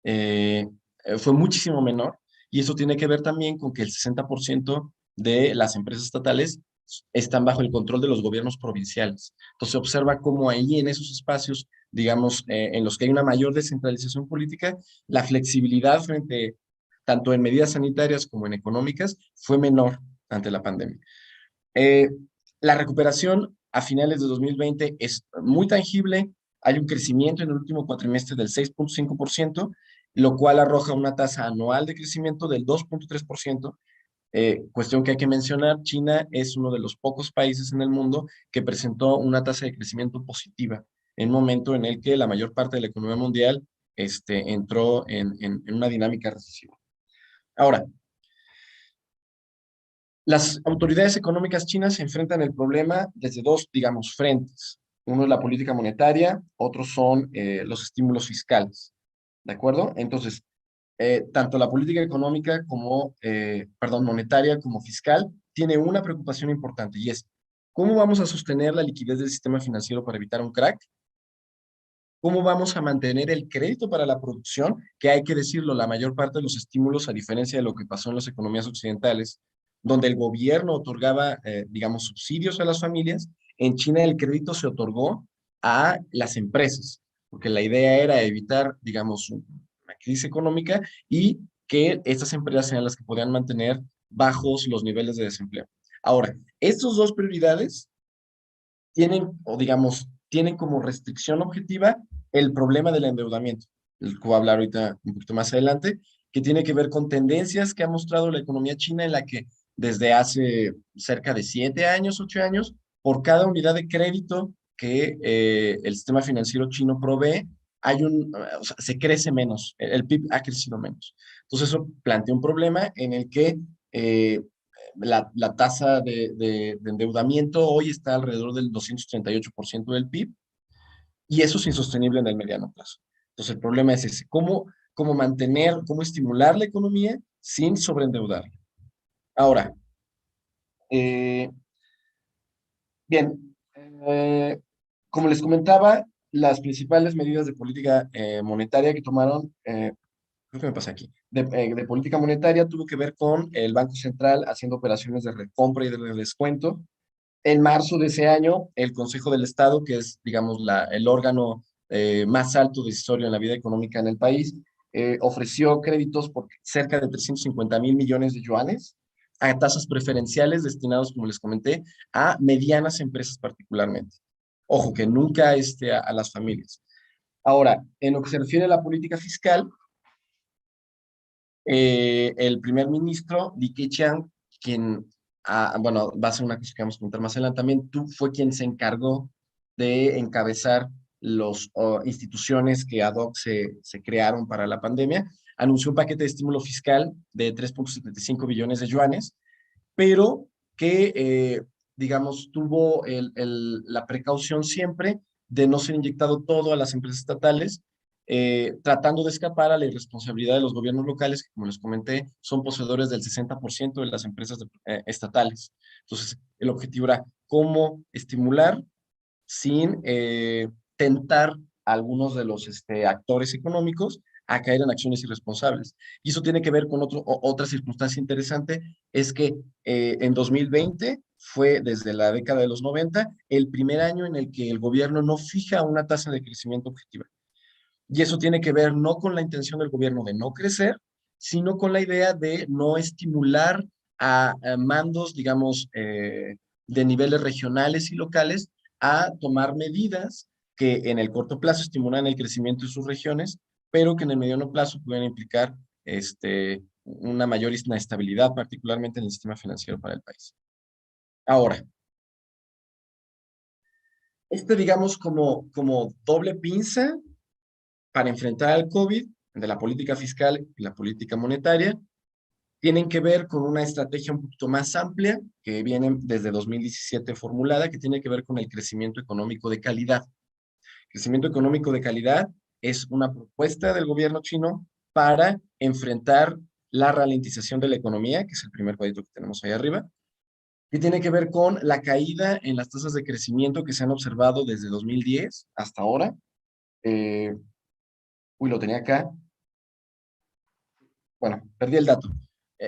C: eh, fue muchísimo menor, y eso tiene que ver también con que el 60% de las empresas estatales están bajo el control de los gobiernos provinciales. Entonces se observa cómo ahí en esos espacios, digamos, en los que hay una mayor descentralización política, la flexibilidad frente, tanto en medidas sanitarias como en económicas, fue menor ante la pandemia. Eh, la recuperación a finales de 2020 es muy tangible. Hay un crecimiento en el último cuatrimestre del 6,5%, lo cual arroja una tasa anual de crecimiento del 2,3%. Cuestión que hay que mencionar, China es uno de los pocos países en el mundo que presentó una tasa de crecimiento positiva en un momento en el que la mayor parte de la economía mundial entró en una dinámica recesiva. Ahora, las autoridades económicas chinas se enfrentan el problema desde dos, digamos, frentes. Uno es la política monetaria, otros son los estímulos fiscales. ¿De acuerdo? Entonces, tanto la política económica como, monetaria como fiscal, tiene una preocupación importante y es, ¿cómo vamos a sostener la liquidez del sistema financiero para evitar un crack? ¿Cómo vamos a mantener el crédito para la producción? Que hay que decirlo, la mayor parte de los estímulos, a diferencia de lo que pasó en las economías occidentales, donde el gobierno otorgaba, digamos, subsidios a las familias, en China el crédito se otorgó a las empresas, porque la idea era evitar, digamos, una crisis económica y que estas empresas sean las que podían mantener bajos los niveles de desempleo. Ahora, estas dos prioridades tienen, o digamos, tienen como restricción objetiva el problema del endeudamiento, del que voy a hablar ahorita un poquito más adelante, que tiene que ver con tendencias que ha mostrado la economía china en la que desde hace cerca de 7 años, 8 años, por cada unidad de crédito que el sistema financiero chino provee, o sea, se crece menos, el PIB ha crecido menos. Entonces eso plantea un problema en el que la tasa de endeudamiento hoy está alrededor del 238% del PIB y eso es insostenible en el mediano plazo. Entonces el problema es ese, cómo mantener, cómo estimular la economía sin sobreendeudar. Ahora, eh, bien, como les comentaba, las principales medidas de política monetaria que tomaron, creo que me pasa aquí, de política monetaria tuvo que ver con el Banco Central haciendo operaciones de recompra y de descuento. En marzo de ese año, el Consejo del Estado, que es, digamos, el órgano más alto decisorio en la vida económica en el país, ofreció créditos por cerca de 350 mil millones de yuanes a tasas preferenciales destinados, como les comenté, a medianas empresas particularmente. Ojo, que nunca a las familias. Ahora, en lo que se refiere a la política fiscal, el primer ministro, Li Keqiang, quien, bueno, va a ser una cosa que vamos a comentar más adelante también, fue quien se encargó de encabezar las instituciones que ad hoc se crearon para la pandemia, anunció un paquete de estímulo fiscal de 3.75 billones de yuanes, pero que, digamos, tuvo la precaución siempre de no ser inyectado todo a las empresas estatales, tratando de escapar a la irresponsabilidad de los gobiernos locales, que como les comenté, son poseedores del 60% de las empresas estatales. Entonces, el objetivo era cómo estimular sin tentar a algunos de los actores económicos a caer en acciones irresponsables. Y eso tiene que ver con otra circunstancia interesante, es que en 2020 fue desde la década de los 90 el primer año en el que el gobierno no fija una tasa de crecimiento objetiva. Y eso tiene que ver no con la intención del gobierno de no crecer, sino con la idea de no estimular a mandos, digamos, de niveles regionales y locales a tomar medidas que en el corto plazo estimulan el crecimiento de sus regiones, pero que en el mediano plazo pueden implicar una mayor inestabilidad, particularmente en el sistema financiero para el país. Ahora, digamos, como doble pinza para enfrentar al COVID, de la política fiscal y la política monetaria, tienen que ver con una estrategia un poquito más amplia que viene desde 2017 formulada, que tiene que ver con el crecimiento económico de calidad. Crecimiento económico de calidad es una propuesta del gobierno chino para enfrentar la ralentización de la economía, que es el primer cuadrito que tenemos ahí arriba, que tiene que ver con la caída en las tasas de crecimiento que se han observado desde 2010 hasta ahora. Lo tenía acá. Bueno, perdí el dato.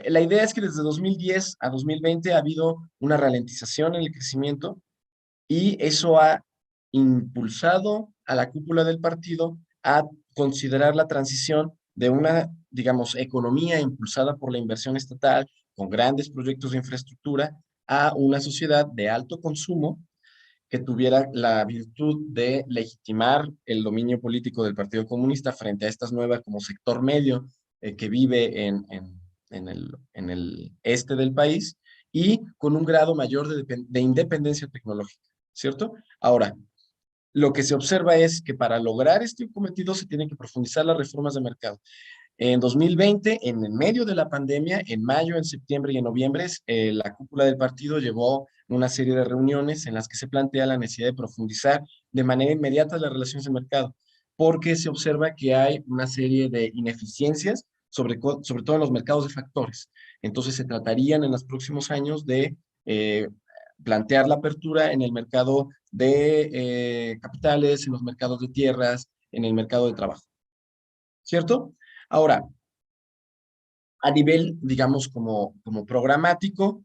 C: La idea es que desde 2010 a 2020 ha habido una ralentización en el crecimiento y eso ha impulsado a la cúpula del partido a considerar la transición de una, digamos, economía impulsada por la inversión estatal con grandes proyectos de infraestructura a una sociedad de alto consumo que tuviera la virtud de legitimar el dominio político del Partido Comunista frente a estas nuevas como sector medio que vive en el este del país y con un grado mayor de independencia tecnológica, ¿cierto? Ahora, lo que se observa es que para lograr este cometido se tienen que profundizar las reformas de mercado. En 2020, en el medio de la pandemia, en mayo, en septiembre y en noviembre, la cúpula del partido llevó una serie de reuniones en las que se plantea la necesidad de profundizar de manera inmediata las relaciones de mercado, porque se observa que hay una serie de ineficiencias, sobre todo en los mercados de factores. Entonces se tratarían en los próximos años de plantear la apertura en el mercado de capitales, en los mercados de tierras, en el mercado de trabajo, ¿cierto? Ahora, a nivel, digamos, como programático,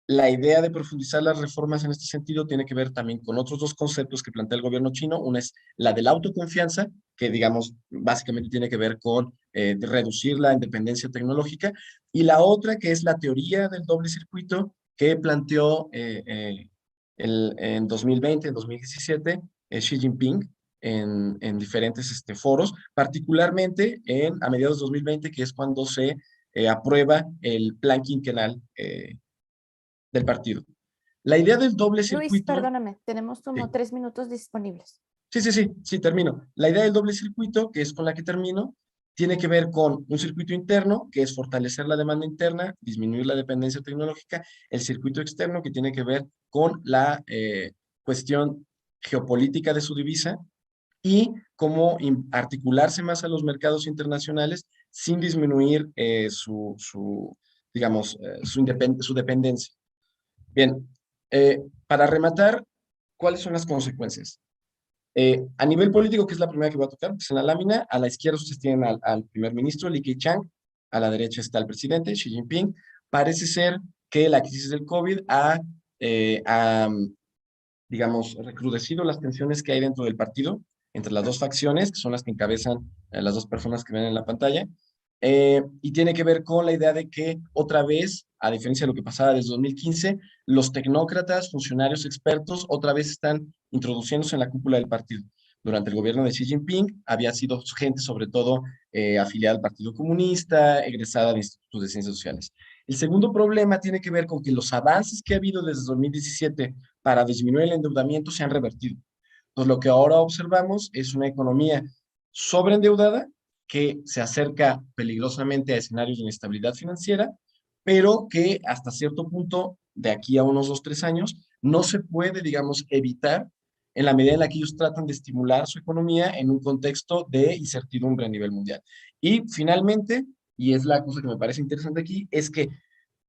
C: la idea de profundizar las reformas en este sentido tiene que ver también con otros dos conceptos que plantea el gobierno chino. Una es la de la autoconfianza, que digamos básicamente tiene que ver con reducir la independencia tecnológica, y la otra que es la teoría del doble circuito que planteó en 2020, en 2017, Xi Jinping en diferentes foros, particularmente a mediados de 2020, que es cuando se aprueba el plan quinquenal del partido. La idea del doble
A: Luis,
C: circuito,
A: perdóname, tenemos como
C: sí,
A: 3 minutos disponibles.
C: sí, termino. La idea del doble circuito, que es con la que termino, tiene que ver con un circuito interno, que es fortalecer la demanda interna, disminuir la dependencia tecnológica, el circuito externo, que tiene que ver con la cuestión geopolítica de su divisa y cómo articularse más a los mercados internacionales sin disminuir digamos, su dependencia. Bien, para rematar, ¿cuáles son las consecuencias? A nivel político, que es la primera que voy a tocar, pues en la lámina, a la izquierda ustedes tienen al primer ministro, Li Keqiang, a la derecha está el presidente, Xi Jinping. Parece ser que la crisis del COVID ha, digamos, recrudecido las tensiones que hay dentro del partido, entre las dos facciones, que son las que encabezan las dos personas que ven en la pantalla, y tiene que ver con la idea de que otra vez, a diferencia de lo que pasaba desde 2015, los tecnócratas, funcionarios expertos, otra vez están introduciéndose en la cúpula del partido. Durante el gobierno de Xi Jinping había sido gente sobre todo afiliada al Partido Comunista, egresada de institutos de ciencias sociales. El segundo problema tiene que ver con que los avances que ha habido desde 2017 para disminuir el endeudamiento se han revertido. Entonces, lo que ahora observamos es una economía sobreendeudada que se acerca peligrosamente a escenarios de inestabilidad financiera, pero que hasta cierto punto, de aquí a unos 2, 3 años, no se puede, digamos, evitar en la medida en la que ellos tratan de estimular su economía en un contexto de incertidumbre a nivel mundial. Y finalmente, y es la cosa que me parece interesante aquí, es que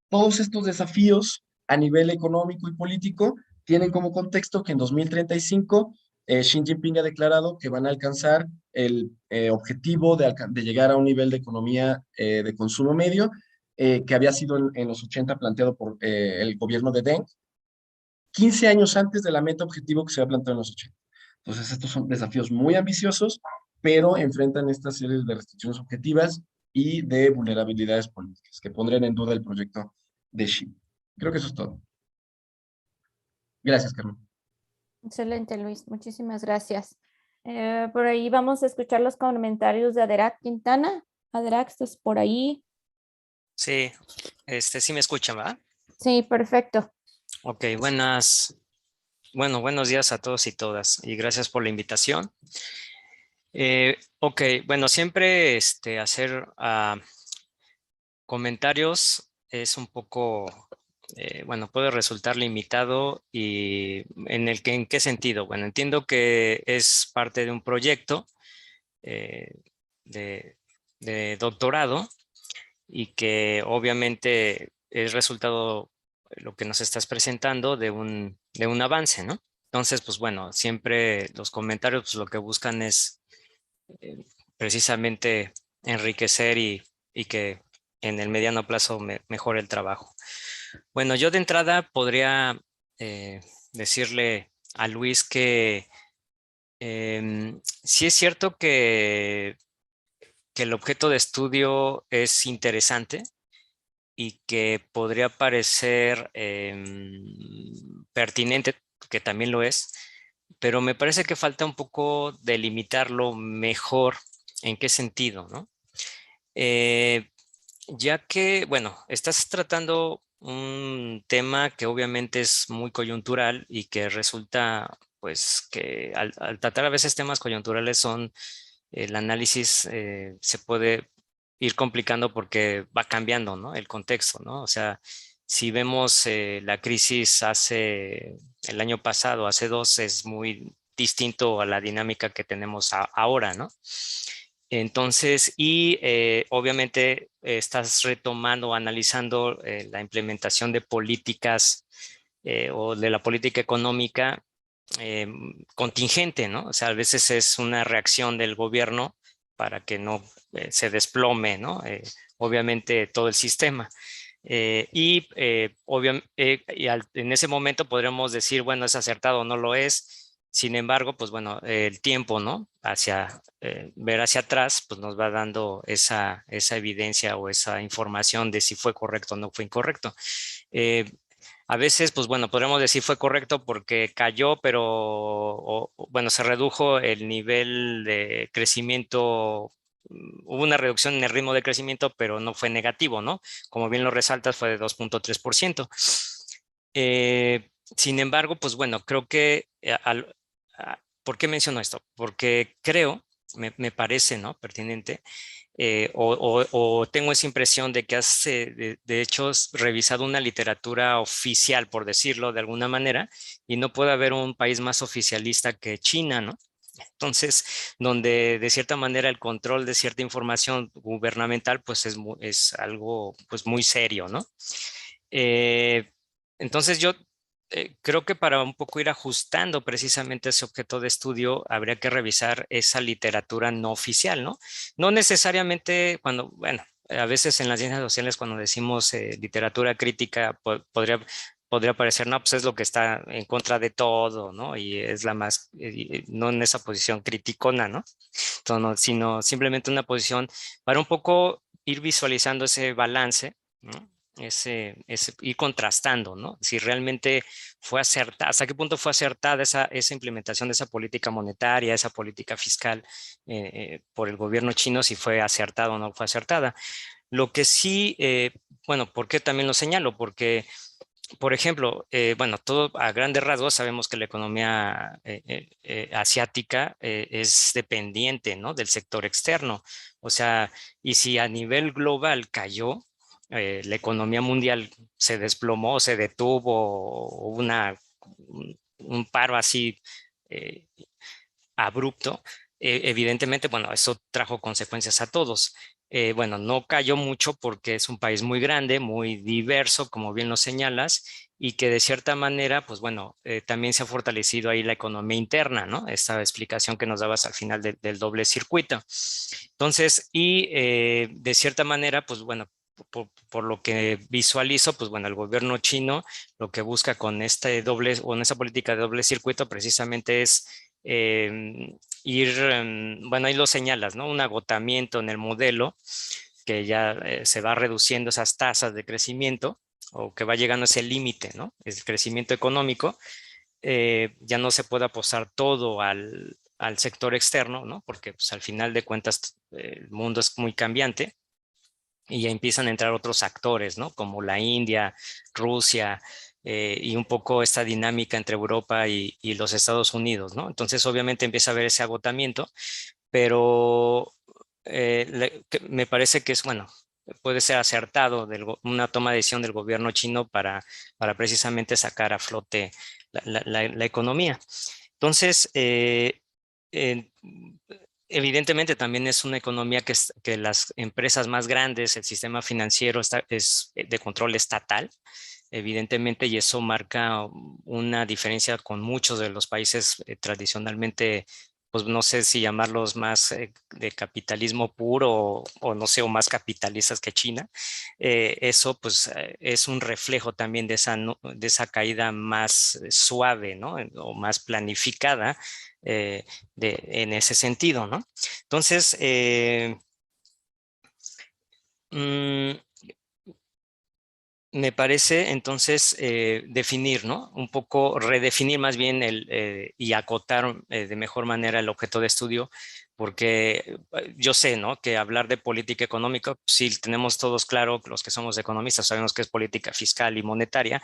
C: todos estos desafíos a nivel económico y político tienen como contexto que en 2035 Xi Jinping ha declarado que van a alcanzar el objetivo de llegar a un nivel de economía de consumo medio que había sido en los 80 planteado por el gobierno de Deng, 15 años antes de la meta objetivo que se había planteado en los 80. Entonces, estos son desafíos muy ambiciosos, pero enfrentan esta serie de restricciones objetivas y de vulnerabilidades políticas que pondrían en duda el proyecto de Xi. Creo que eso es todo. Gracias, Carmen.
A: Excelente, Luis, muchísimas gracias. Por ahí vamos a escuchar los comentarios de Aderac Quintana. Aderac, ¿estás por ahí?
D: Sí, sí me escuchan, ¿va?
A: Sí, perfecto.
D: Ok, buenos días a todos y todas y gracias por la invitación. Ok, bueno, siempre hacer comentarios es un poco, bueno, puede resultar limitado y ¿en qué sentido? Bueno, entiendo que es parte de un proyecto de, de doctorado y que obviamente es resultado lo que nos estás presentando de un avance, ¿no? Entonces, pues bueno, siempre los comentarios pues, lo que buscan es precisamente enriquecer y que en el mediano plazo mejore el trabajo. Bueno, yo de entrada podría decirle a Luis que sí es cierto que el objeto de estudio es interesante y que podría parecer pertinente, que también lo es, pero me parece que falta un poco delimitarlo mejor. ¿En qué sentido, no? Ya que, bueno, estás tratando un tema que obviamente es muy coyuntural y que resulta, pues, que al tratar a veces temas coyunturales el análisis se puede ir complicando porque va cambiando, ¿no? El contexto, ¿no? O sea, si vemos la crisis el año pasado, hace 2, es muy distinto a la dinámica que tenemos ahora, ¿no? Entonces, y obviamente estás retomando, analizando la implementación de políticas o de la política económica contingente, ¿no? O sea, a veces es una reacción del gobierno para que no se desplome, ¿no? Obviamente todo el sistema. En ese momento podríamos decir, bueno, es acertado o no lo es. Sin embargo, pues bueno, el tiempo, ¿no? Ver hacia atrás, pues nos va dando esa evidencia o esa información de si fue correcto o no fue incorrecto. A veces, pues bueno, podríamos decir fue correcto porque cayó, pero bueno, se redujo el nivel de crecimiento. Hubo una reducción en el ritmo de crecimiento, pero no fue negativo, ¿no? Como bien lo resaltas, fue de 2.3%. Sin embargo, pues bueno, creo que, ¿por qué menciono esto? Porque creo, me parece, ¿no? Pertinente, o tengo esa impresión de que has, de hecho, revisado una literatura oficial, por decirlo de alguna manera, y no puede haber un país más oficialista que China, ¿no? Entonces, donde de cierta manera el control de cierta información gubernamental, pues es algo pues muy serio, ¿no? Eh, entonces yo creo que para un poco ir ajustando precisamente ese objeto de estudio, habría que revisar esa literatura no oficial, ¿no? No necesariamente cuando, bueno, a veces en las ciencias sociales cuando decimos literatura crítica podría parecer, no, pues es lo que está en contra de todo, ¿no? Y es la más, no en esa posición criticona, ¿no? Entonces, sino simplemente una posición para un poco ir visualizando ese balance, ¿no? Ir contrastando, ¿no? Si realmente fue acertada, hasta qué punto fue acertada esa implementación de esa política monetaria, esa política fiscal por el gobierno chino, si fue acertada o no fue acertada. Lo que sí, bueno, ¿por qué también lo señalo? Porque, por ejemplo, bueno, todo a grandes rasgos sabemos que la economía asiática es dependiente, ¿no? Del sector externo. O sea, y si a nivel global cayó, la economía mundial se desplomó, se detuvo, un paro así eh, abrupto, evidentemente, bueno, eso trajo consecuencias a todos. Bueno, no cayó mucho porque es un país muy grande, muy diverso, como bien lo señalas, y que de cierta manera, pues bueno, también se ha fortalecido ahí la economía interna, ¿no? Esta explicación que nos dabas al final del doble circuito. Entonces, y de cierta manera, pues bueno, por lo que visualizo, pues bueno, el gobierno chino lo que busca con este doble, o en esa política de doble circuito precisamente es bueno, ahí lo señalas, ¿no? Un agotamiento en el modelo que ya se va reduciendo esas tasas de crecimiento o que va llegando a ese límite, ¿no? El crecimiento económico, ya no se puede apostar todo al sector externo, ¿no? Porque pues, al final de cuentas el mundo es muy cambiante y ya empiezan a entrar otros actores, ¿no? Como la India, Rusia, y un poco esta dinámica entre Europa y los Estados Unidos, ¿no? Entonces, obviamente empieza a haber ese agotamiento, pero me parece que es, bueno, puede ser acertado una toma de decisión del gobierno chino para precisamente sacar a flote la economía. Entonces, eh, evidentemente también es una economía que las empresas más grandes, el sistema financiero es de control estatal, evidentemente, y eso marca una diferencia con muchos de los países tradicionalmente, pues no sé si llamarlos más de capitalismo puro o no sé, o más capitalistas que China. Eso pues es un reflejo también de de esa caída más suave, ¿no? O más planificada en ese sentido, ¿no? Entonces, mm, me parece entonces definir, ¿no? Un poco redefinir más bien y acotar de mejor manera el objeto de estudio, porque yo sé, ¿no? Que hablar de política económica, sí tenemos todos claro, los que somos economistas sabemos que es política fiscal y monetaria.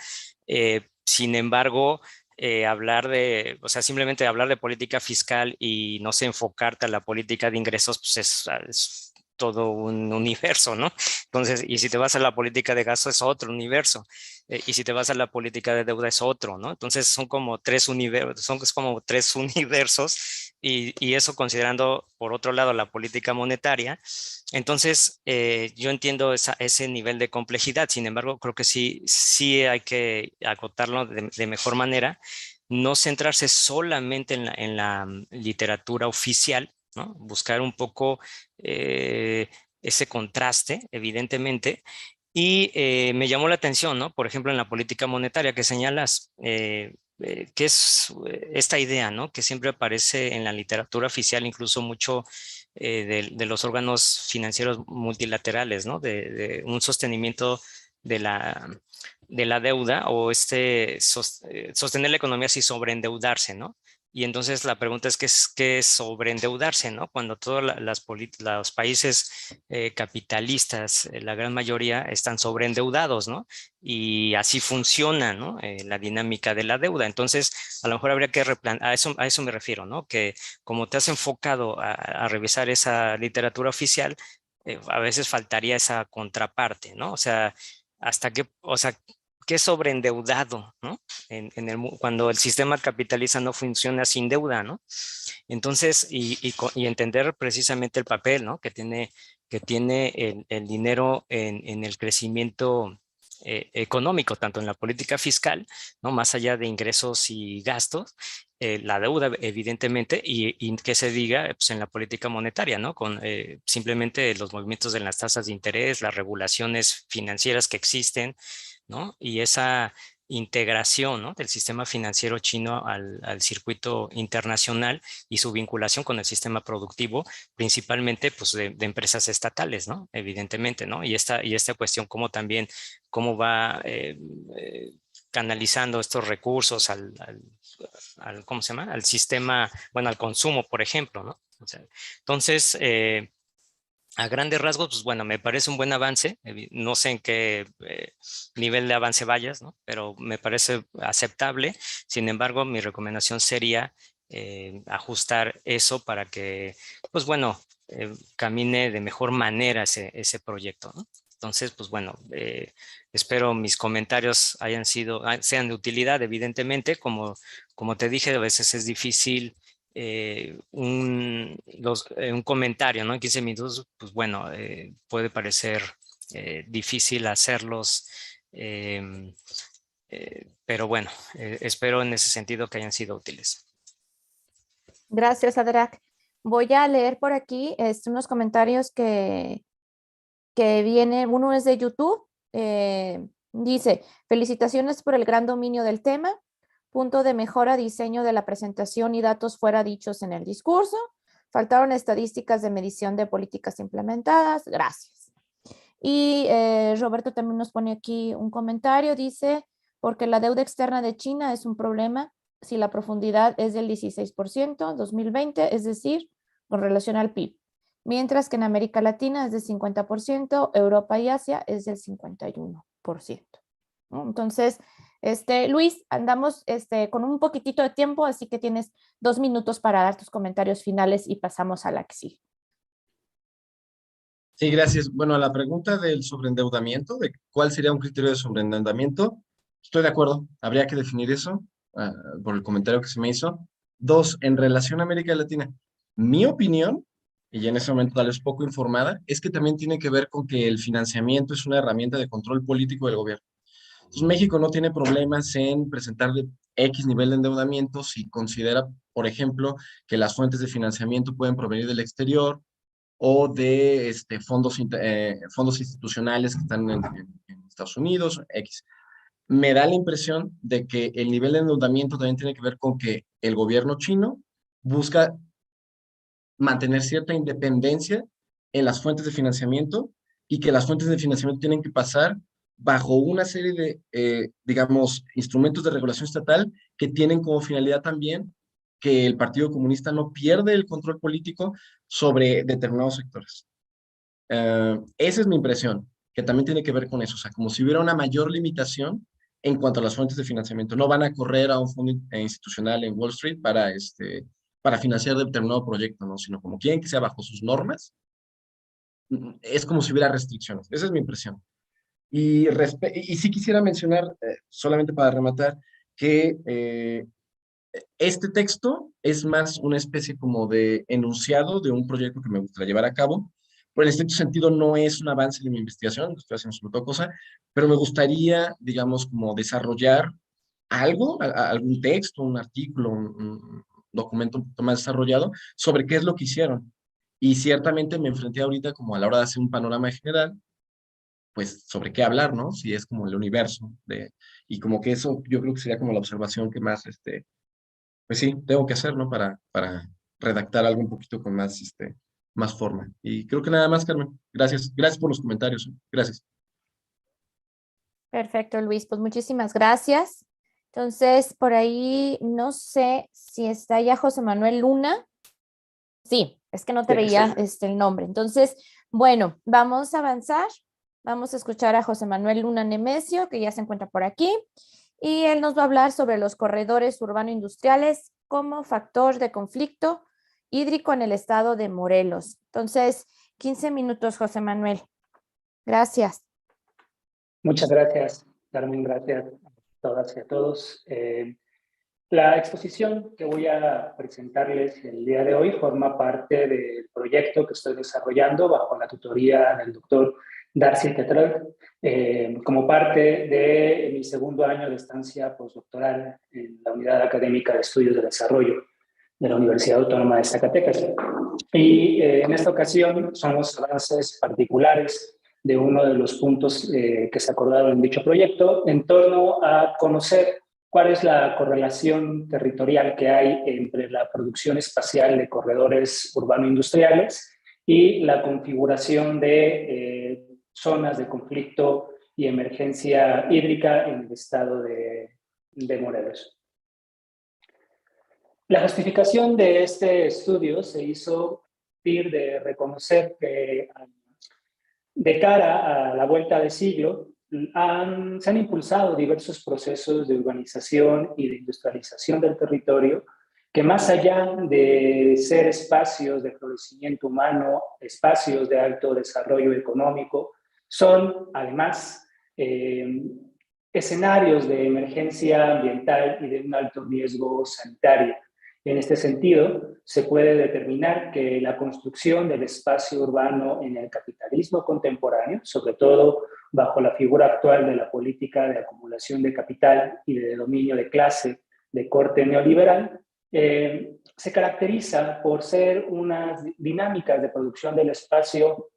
D: Sin embargo, o sea, simplemente hablar de política fiscal y no sé, enfocarte a la política de ingresos, pues es todo un universo, ¿no? Entonces, y si te vas a la política de gasto es otro universo, y si te vas a la política de deuda es otro, ¿no? Entonces son como tres universos y eso considerando, por otro lado, la política monetaria. Entonces, yo entiendo ese nivel de complejidad. Sin embargo, creo que sí hay que acotarlo de mejor manera, no centrarse solamente en la literatura oficial, ¿no? Buscar un poco ese contraste, evidentemente. Y me llamó la atención, ¿no? Por ejemplo, en la política monetaria que señalas, que es esta idea, ¿no? Que siempre aparece en la literatura oficial, incluso mucho de los órganos financieros multilaterales, ¿no? De un sostenimiento de la deuda o sostener la economía sin sobreendeudarse, ¿no? Y entonces la pregunta es qué es sobreendeudarse, ¿no? Cuando todos los países capitalistas, la gran mayoría, están sobreendeudados, ¿no? Y así funciona, ¿no? La dinámica de la deuda. Entonces, a lo mejor habría que a eso me refiero, ¿no? Que como te has enfocado a revisar esa literatura oficial, a veces faltaría esa contraparte, ¿no? O sea, o sea, qué sobreendeudado, ¿no? Cuando el sistema capitalista no funciona sin deuda, ¿no? Entonces, y entender precisamente el papel, ¿no? Que tiene el dinero en el crecimiento económico, tanto en la política fiscal, ¿no? Más allá de ingresos y gastos, la deuda, evidentemente, y que se diga pues, en la política monetaria, ¿no? Con simplemente los movimientos de las tasas de interés, las regulaciones financieras que existen, ¿no? Y esa integración, ¿no? Del sistema financiero chino al circuito internacional y su vinculación con el sistema productivo, principalmente pues, de empresas estatales, ¿no? Evidentemente, ¿no? Y esta cuestión, cómo va canalizando estos recursos ¿cómo se llama? Al sistema, bueno, al consumo, por ejemplo, ¿no? O sea, entonces, a grandes rasgos, pues bueno, me parece un buen avance. No sé en qué nivel de avance vayas, ¿no? Pero me parece aceptable. Sin embargo, mi recomendación sería ajustar eso para que, pues bueno, camine de mejor manera ese proyecto, ¿no? Entonces, pues bueno, espero mis comentarios sean de utilidad, evidentemente. Como te dije, a veces es difícil un comentario, ¿no? En 15 minutos, pues bueno, puede parecer difícil hacerlos, pero bueno, espero en ese sentido que hayan sido útiles.
A: Gracias, Adrak. Voy a leer por aquí unos comentarios que vienen. Uno es de YouTube. Dice, felicitaciones por el gran dominio del tema. Punto de mejora, diseño de la presentación y datos fuera dichos en el discurso. Faltaron estadísticas de medición de políticas implementadas. Gracias. Y Roberto también nos pone aquí un comentario. Dice, porque la deuda externa de China es un problema si la profundidad es del 16% 2020, es decir, con relación al PIB. Mientras que en América Latina es del 50%, Europa y Asia es del 51%. ¿No? Entonces, Luis, andamos con un poquitito de tiempo, así que tienes 2 minutos para dar tus comentarios finales y pasamos a la que sigue.
C: Sí, gracias. Bueno, a la pregunta del sobreendeudamiento, de cuál sería un criterio de sobreendeudamiento, estoy de acuerdo, habría que definir eso, por el comentario que se me hizo. Dos, en relación a América Latina, mi opinión, y en ese momento tal vez poco informada, es que también tiene que ver con que el financiamiento es una herramienta de control político del gobierno. Entonces, México no tiene problemas en presentar X nivel de endeudamiento si considera, por ejemplo, que las fuentes de financiamiento pueden provenir del exterior o de fondos institucionales que están en Estados Unidos, X. Me da la impresión de que el nivel de endeudamiento también tiene que ver con que el gobierno chino busca mantener cierta independencia en las fuentes de financiamiento y que las fuentes de financiamiento tienen que pasar bajo una serie de, digamos, instrumentos de regulación estatal que tienen como finalidad también que el Partido Comunista no pierde el control político sobre determinados sectores. Esa es mi impresión, que también tiene que ver con eso, o sea, como si hubiera una mayor limitación en cuanto a las fuentes de financiamiento. No van a correr a un fondo institucional en Wall Street para financiar determinado proyecto, ¿no? Sino como quieren que sea bajo sus normas, es como si hubiera restricciones. Esa es mi impresión. Y sí quisiera mencionar, solamente para rematar, que Este texto es más una especie como de enunciado de un proyecto que me gustaría llevar a cabo, pero en este sentido no es un avance de mi investigación, estoy haciendo sobre otra cosa, pero me gustaría, digamos, como desarrollar algo, algún texto, un artículo, un documento un poquito más desarrollado sobre qué es lo que hicieron. Y ciertamente me enfrenté ahorita como a la hora de hacer un panorama general, pues sobre qué hablar, ¿no? Si es como el universo de, y como que eso yo creo que sería como la observación que más, pues sí, tengo que hacer, ¿no? Para redactar algo un poquito con más, más forma. Y creo que nada más, Carmen. Gracias. Gracias por los comentarios. Gracias.
A: Perfecto, Luis. Pues muchísimas gracias. Entonces, por ahí no sé si está ya José Manuel Luna. Sí, es que no te veía el nombre. Entonces, bueno, vamos a avanzar. Vamos a escuchar a José Manuel Luna Nemesio, que ya se encuentra por aquí, y él nos va a hablar sobre los corredores urbano-industriales como factor de conflicto hídrico en el estado de Morelos. Entonces, 15 minutos, José Manuel. Gracias.
E: Muchas gracias, Carmen. Gracias a todas y a todos. La exposición que voy a presentarles el día de hoy forma parte del proyecto que estoy desarrollando bajo la tutoría del doctor Darcy Tetrault, como parte de mi segundo año de estancia postdoctoral en la Unidad Académica de Estudios de Desarrollo de la Universidad Autónoma de Zacatecas. Y en esta ocasión son los avances particulares de uno de los puntos que se acordaron en dicho proyecto en torno a conocer cuál es la correlación territorial que hay entre la producción espacial de corredores urbano-industriales y la configuración de zonas de conflicto y emergencia hídrica en el estado de Morelos. La justificación de este estudio se hizo a partir de reconocer que de cara a la vuelta de siglo se han impulsado diversos procesos de urbanización y de industrialización del territorio que, más allá de ser espacios de florecimiento humano, espacios de alto desarrollo económico, son además escenarios de emergencia ambiental y de un alto riesgo sanitario. En este sentido, se puede determinar que la construcción del espacio urbano en el capitalismo contemporáneo, sobre todo bajo la figura actual de la política de acumulación de capital y de dominio de clase de corte neoliberal, se caracteriza por ser unas dinámicas de producción del espacio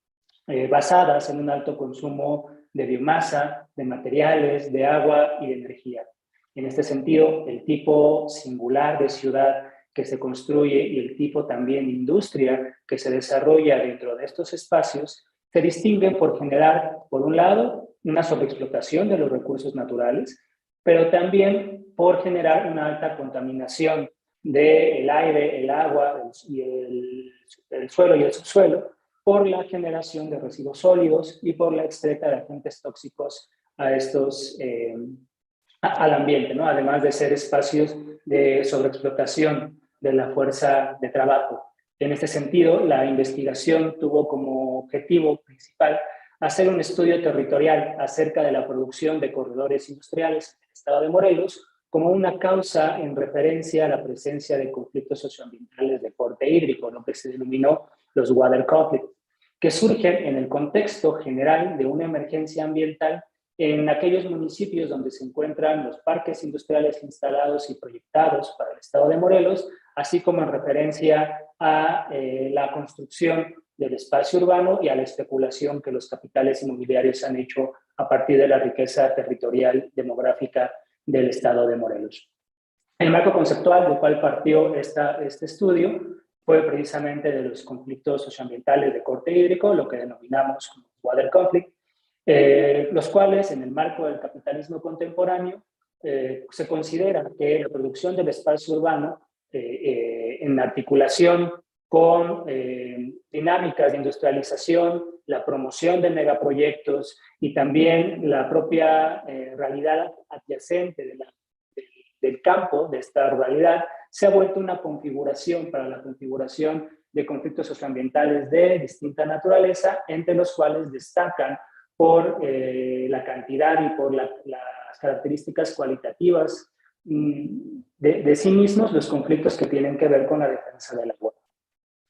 E: basadas en un alto consumo de biomasa, de materiales, de agua y de energía. En este sentido, el tipo singular de ciudad que se construye y el tipo también de industria que se desarrolla dentro de estos espacios se distinguen por generar, por un lado, una sobreexplotación de los recursos naturales, pero también por generar una alta contaminación del aire, el agua y el suelo y el subsuelo, por la generación de residuos sólidos y por la excreta de agentes tóxicos a estos al ambiente, ¿no? Además de ser espacios de sobreexplotación de la fuerza de trabajo. En este sentido, la investigación tuvo como objetivo principal hacer un estudio territorial acerca de la producción de corredores industriales en el estado de Morelos como una causa en referencia a la presencia de conflictos socioambientales de corte hídrico, lo que se denominó los water conflicts, que surgen en el contexto general de una emergencia ambiental en aquellos municipios donde se encuentran los parques industriales instalados y proyectados para el estado de Morelos, así como en referencia a la construcción del espacio urbano y a la especulación que los capitales inmobiliarios han hecho a partir de la riqueza territorial demográfica del estado de Morelos. El marco conceptual del cual partió este estudio fue precisamente de los conflictos socioambientales de corte hídrico, lo que denominamos como water conflict, los cuales en el marco del capitalismo contemporáneo se considera que la producción del espacio urbano en articulación con dinámicas de industrialización, la promoción de megaproyectos y también la propia realidad adyacente del campo, de esta ruralidad, se ha vuelto una configuración para la configuración de conflictos socioambientales de distinta naturaleza, entre los cuales destacan por la cantidad y por las características cualitativas de sí mismos los conflictos que tienen que ver con la defensa del agua.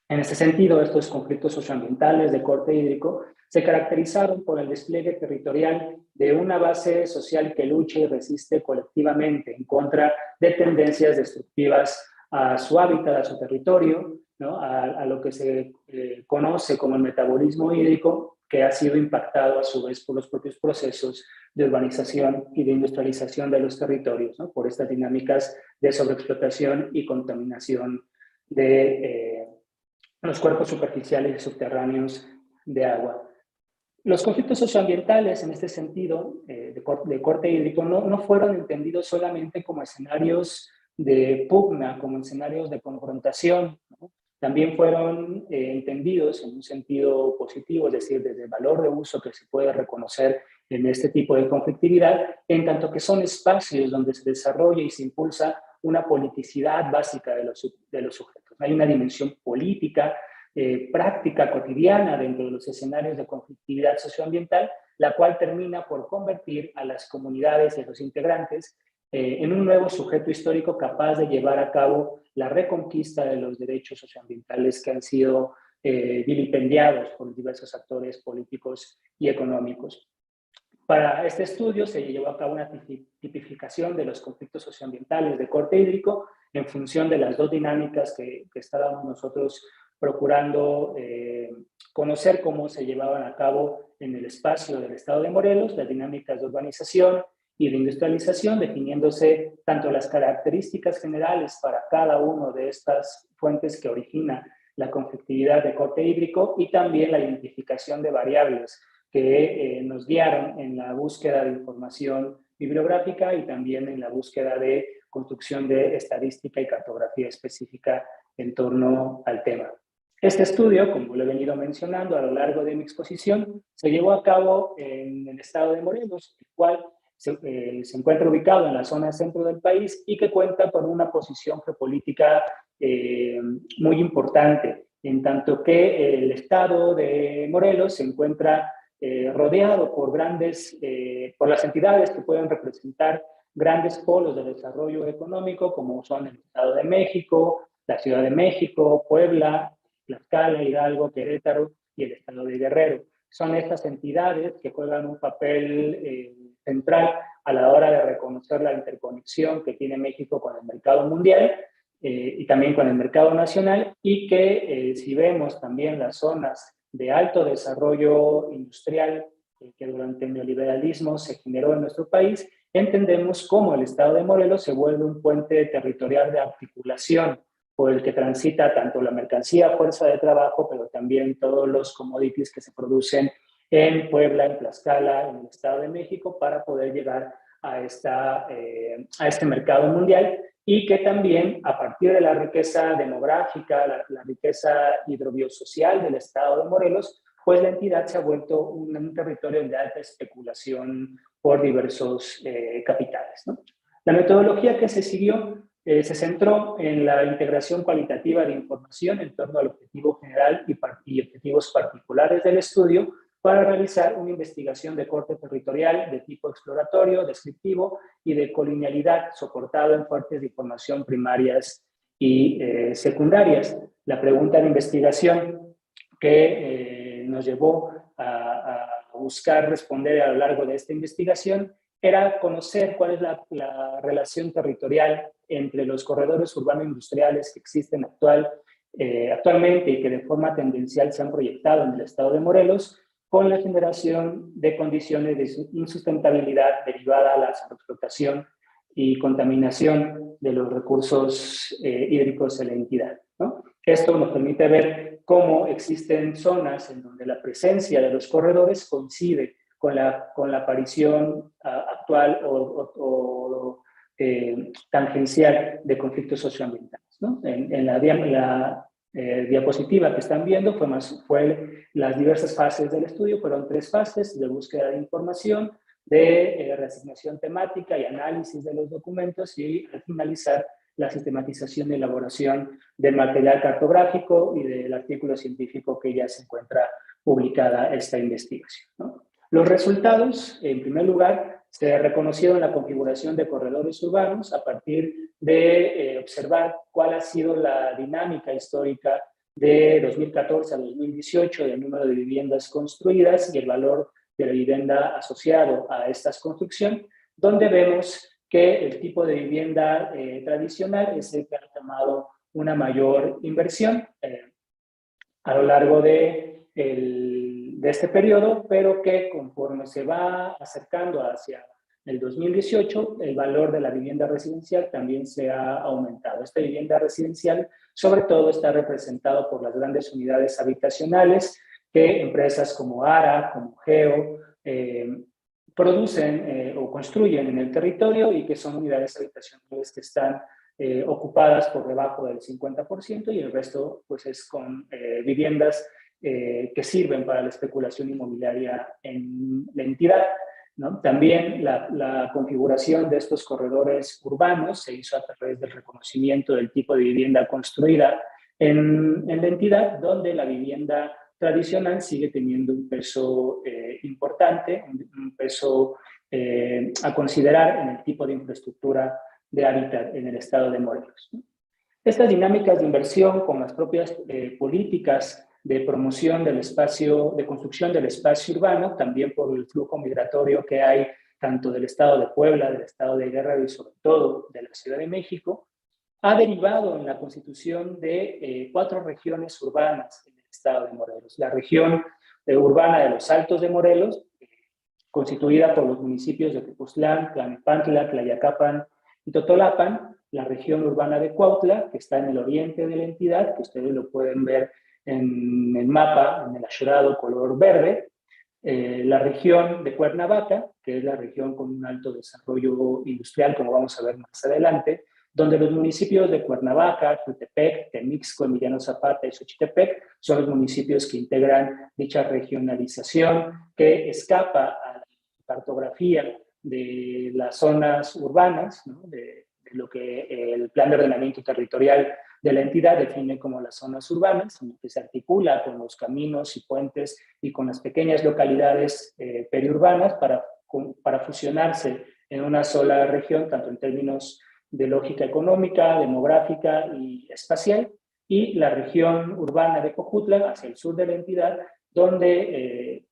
E: En este sentido, estos conflictos socioambientales de corte hídrico se caracterizaron por el despliegue territorial de una base social que lucha y resiste colectivamente en contra de tendencias destructivas a su hábitat, a su territorio, ¿no? A lo que se conoce como el metabolismo hídrico, que ha sido impactado a su vez por los propios procesos de urbanización y de industrialización de los territorios, ¿no? Por estas dinámicas de sobreexplotación y contaminación de los cuerpos superficiales y subterráneos de agua. Los conflictos socioambientales, en este sentido, de corte hídrico, no fueron entendidos solamente como escenarios de pugna, como escenarios de confrontación, ¿no? También fueron entendidos en un sentido positivo, es decir, desde el valor de uso que se puede reconocer en este tipo de conflictividad, en tanto que son espacios donde se desarrolla y se impulsa una politicidad básica de los sujetos. Hay una dimensión política, práctica, cotidiana dentro de los escenarios de conflictividad socioambiental, la cual termina por convertir a las comunidades y a los integrantes en un nuevo sujeto histórico capaz de llevar a cabo la reconquista de los derechos socioambientales que han sido vilipendiados por diversos actores políticos y económicos. Para este estudio se llevó a cabo una tipificación de los conflictos socioambientales de corte hídrico en función de las dos dinámicas que estábamos nosotros procurando conocer cómo se llevaban a cabo en el espacio del estado de Morelos, las dinámicas de urbanización y de industrialización, definiéndose tanto las características generales para cada una de estas fuentes que origina la conflictividad de corte hídrico y también la identificación de variables que nos guiaron en la búsqueda de información bibliográfica y también en la búsqueda de construcción de estadística y cartografía específica en torno al tema. Este estudio, como lo he venido mencionando a lo largo de mi exposición, se llevó a cabo en el estado de Morelos, el cual se encuentra ubicado en la zona centro del país y que cuenta con una posición geopolítica muy importante, en tanto que el estado de Morelos se encuentra rodeado por por las entidades que pueden representar grandes polos de desarrollo económico, como son el Estado de México, la Ciudad de México, Puebla, Tlaxcala, Hidalgo, Querétaro y el Estado de Guerrero. Son estas entidades que juegan un papel central a la hora de reconocer la interconexión que tiene México con el mercado mundial y también con el mercado nacional, y que si vemos también las zonas de alto desarrollo industrial que durante el neoliberalismo se generó en nuestro país, entendemos cómo el estado de Morelos se vuelve un puente territorial de articulación por el que transita tanto la mercancía, fuerza de trabajo, pero también todos los commodities que se producen en Puebla, en Tlaxcala, en el Estado de México, para poder llegar a este mercado mundial, y que también a partir de la riqueza demográfica, la riqueza hidrobiosocial del estado de Morelos, pues la entidad se ha vuelto un territorio de alta especulación por diversos capitales, ¿no? La metodología que se siguió se centró en la integración cualitativa de información en torno al objetivo general y objetivos particulares del estudio, para realizar una investigación de corte territorial de tipo exploratorio, descriptivo y de colonialidad, soportado en fuentes de información primarias y secundarias. La pregunta de investigación que nos llevó a buscar responder a lo largo de esta investigación era conocer cuál es la relación territorial entre los corredores urbanos-industriales que existen actualmente y que de forma tendencial se han proyectado en el estado de Morelos, con la generación de condiciones de insustentabilidad derivada a la sobreexplotación y contaminación de los recursos hídricos de la entidad, ¿no? Esto nos permite ver cómo existen zonas en donde la presencia de los corredores coincide con la aparición actual o tangencial de conflictos socioambientales, ¿no? En la diapositiva que están viendo fue las diversas fases del estudio. Fueron 3 fases: de búsqueda de información, de reasignación temática y análisis de los documentos, y al finalizar la sistematización y elaboración del material cartográfico y del artículo científico que ya se encuentra publicada esta investigación, ¿no? Los resultados, en primer lugar, Se reconocieron la configuración de corredores urbanos a partir de observar cuál ha sido la dinámica histórica de 2014 a 2018 del número de viviendas construidas y el valor de la vivienda asociado a estas construcciones, donde vemos que el tipo de vivienda tradicional es el que ha tomado una mayor inversión a lo largo de este periodo, pero que conforme se va acercando hacia el 2018, el valor de la vivienda residencial también se ha aumentado. Esta vivienda residencial, sobre todo, está representado por las grandes unidades habitacionales que empresas como ARA, como Geo, producen o construyen en el territorio y que son unidades habitacionales que están ocupadas por debajo del 50% y el resto pues es con viviendas que sirven para la especulación inmobiliaria en la entidad, ¿no? También la configuración de estos corredores urbanos se hizo a través del reconocimiento del tipo de vivienda construida en la entidad, donde la vivienda tradicional sigue teniendo un peso importante, un peso a considerar en el tipo de infraestructura de hábitat en el estado de Morelos. Estas dinámicas de inversión con las propias políticas de promoción del espacio, de construcción del espacio urbano, también por el flujo migratorio que hay tanto del estado de Puebla, del estado de Guerrero y sobre todo de la Ciudad de México, ha derivado en la constitución de 4 regiones urbanas en el estado de Morelos. La región urbana de los Altos de Morelos, constituida por los municipios de Tepoztlán, Tlalnepantla, Tlayacapan y Totolapan, la región urbana de Cuautla, que está en el oriente de la entidad, que ustedes lo pueden ver en el mapa, en el achorado color verde, la región de Cuernavaca, que es la región con un alto desarrollo industrial, como vamos a ver más adelante, donde los municipios de Cuernavaca, Jutepec, Temixco, Emiliano Zapata y Xochitepec son los municipios que integran dicha regionalización que escapa a la cartografía de las zonas urbanas, ¿no? de lo que el Plan de Ordenamiento Territorial de la entidad define como las zonas urbanas, en que se articula con los caminos y puentes y con las pequeñas localidades periurbanas para fusionarse en una sola región, tanto en términos de lógica económica, demográfica y espacial, y la región urbana de Cojutla, hacia el sur de la entidad, donde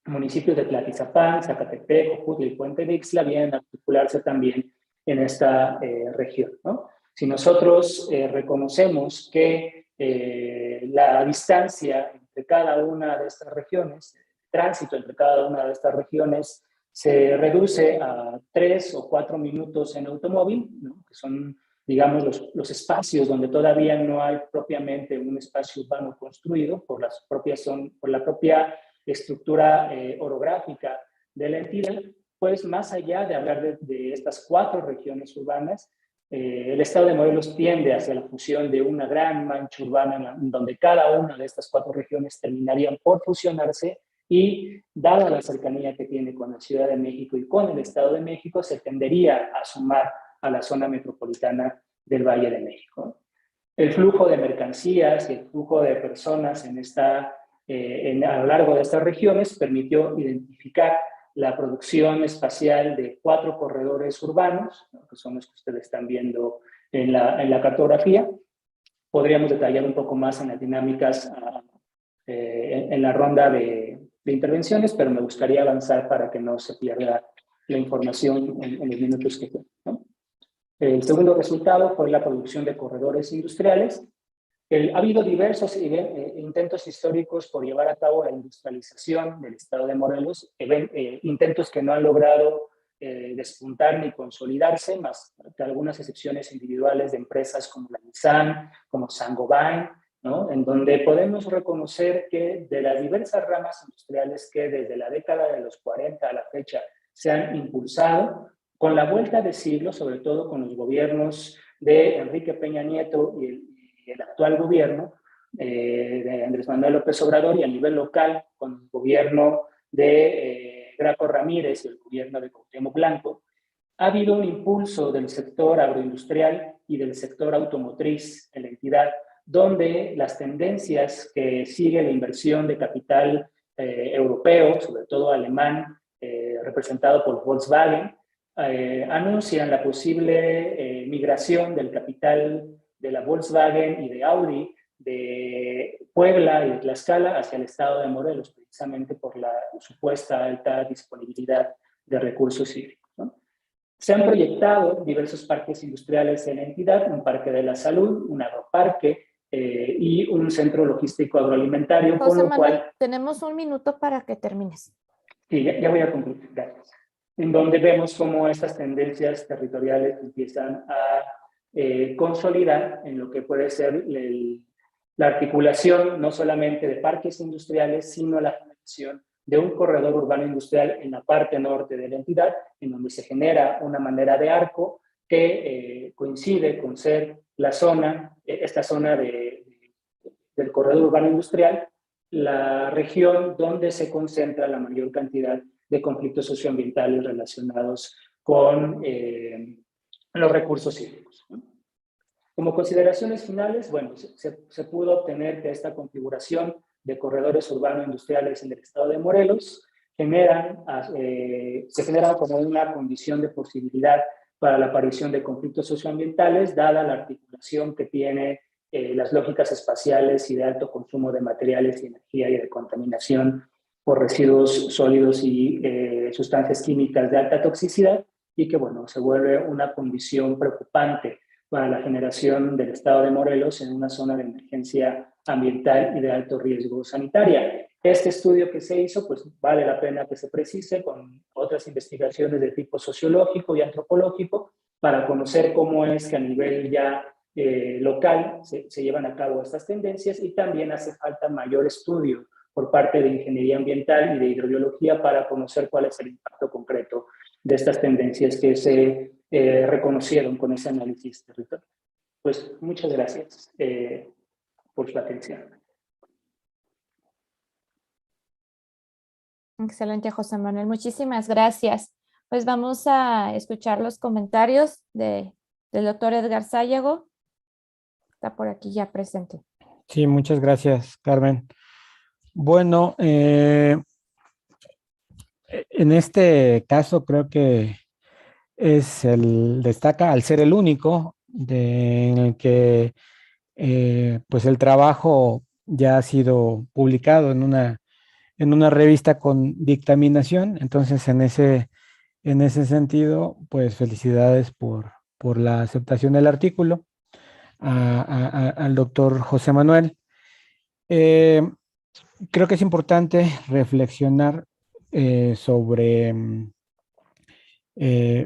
E: municipios de Tlatizapán, Zacatepec, Cojutla y Puente de Ixtla vienen a articularse también en esta región, ¿no? Si nosotros reconocemos que la distancia entre cada una de estas regiones, el tránsito entre cada una de estas regiones, se reduce a 3 o 4 minutos en automóvil, ¿no? Que son, digamos, los espacios donde todavía no hay propiamente un espacio urbano construido por la propia estructura orográfica de la entidad. Pues más allá de hablar de estas 4 regiones urbanas, el estado de Morelos tiende hacia la fusión de una gran mancha urbana donde cada una de estas 4 regiones terminarían por fusionarse y, dada la cercanía que tiene con la Ciudad de México y con el Estado de México, se tendería a sumar a la zona metropolitana del Valle de México. El flujo de mercancías y el flujo de personas a lo largo de estas regiones permitió identificar la producción espacial de 4 corredores urbanos, ¿no? Que son los que ustedes están viendo en la cartografía. Podríamos detallar un poco más en las dinámicas en la ronda de intervenciones, pero me gustaría avanzar para que no se pierda la información en los minutos que quedan, ¿no? El segundo resultado fue la producción de corredores industriales. Ha habido diversos intentos históricos por llevar a cabo la industrialización del estado de Morelos, intentos que no han logrado despuntar ni consolidarse, más que algunas excepciones individuales de empresas como la Nissan, como Saint-Gobain, ¿no? En donde podemos reconocer que de las diversas ramas industriales que desde la década de los 40 a la fecha se han impulsado, con la vuelta de siglo, sobre todo con los gobiernos de Enrique Peña Nieto y el actual gobierno de Andrés Manuel López Obrador, y a nivel local con el gobierno de Graco Ramírez y el gobierno de Cuauhtémoc Blanco, ha habido un impulso del sector agroindustrial y del sector automotriz en la entidad, donde las tendencias que sigue la inversión de capital europeo, sobre todo alemán, representado por Volkswagen, anuncian la posible migración del capital de la Volkswagen y de Audi de Puebla y de Tlaxcala hacia el estado de Morelos, precisamente por la supuesta alta disponibilidad de recursos hídricos, ¿no? Se han proyectado diversos parques industriales en la entidad, un parque de la salud, un agroparque y un centro logístico agroalimentario,
A: José
E: con lo
A: Manuel,
E: cual...
A: tenemos un minuto para que termines.
E: Sí, ya voy a concluir, gracias. En donde vemos cómo estas tendencias territoriales empiezan a consolidar en lo que puede ser la articulación no solamente de parques industriales, sino la generación de un corredor urbano industrial en la parte norte de la entidad, en donde se genera una manera de arco que coincide con ser la zona, esta zona del corredor urbano industrial, la región donde se concentra la mayor cantidad de conflictos socioambientales relacionados con los recursos hídricos, ¿no? Como consideraciones finales, bueno, se pudo obtener que esta configuración de corredores urbanos-industriales en el estado de Morelos se generan como una condición de posibilidad para la aparición de conflictos socioambientales, dada la articulación que tiene las lógicas espaciales y de alto consumo de materiales y energía y de contaminación por residuos sólidos y sustancias químicas de alta toxicidad, y que, bueno, se vuelve una condición preocupante para la generación del estado de Morelos en una zona de emergencia ambiental y de alto riesgo sanitaria. Este estudio que se hizo, pues vale la pena que se precise con otras investigaciones de tipo sociológico y antropológico para conocer cómo es que a nivel ya local se llevan a cabo estas tendencias, y también hace falta mayor estudio por parte de ingeniería ambiental y de hidrobiología para conocer cuál es el impacto concreto de estas tendencias que se reconocieron con ese análisis territorial. Pues muchas gracias por su atención.
A: Excelente, José Manuel. Muchísimas gracias. Pues vamos a escuchar los comentarios del doctor Edgar Sayago. Está por aquí ya presente.
F: Sí, muchas gracias, Carmen. Bueno, en este caso creo que destaca al ser el único en el que pues el trabajo ya ha sido publicado en una revista con dictaminación. Entonces, en ese sentido, pues felicidades por la aceptación del artículo al doctor José Manuel. Creo que es importante reflexionar sobre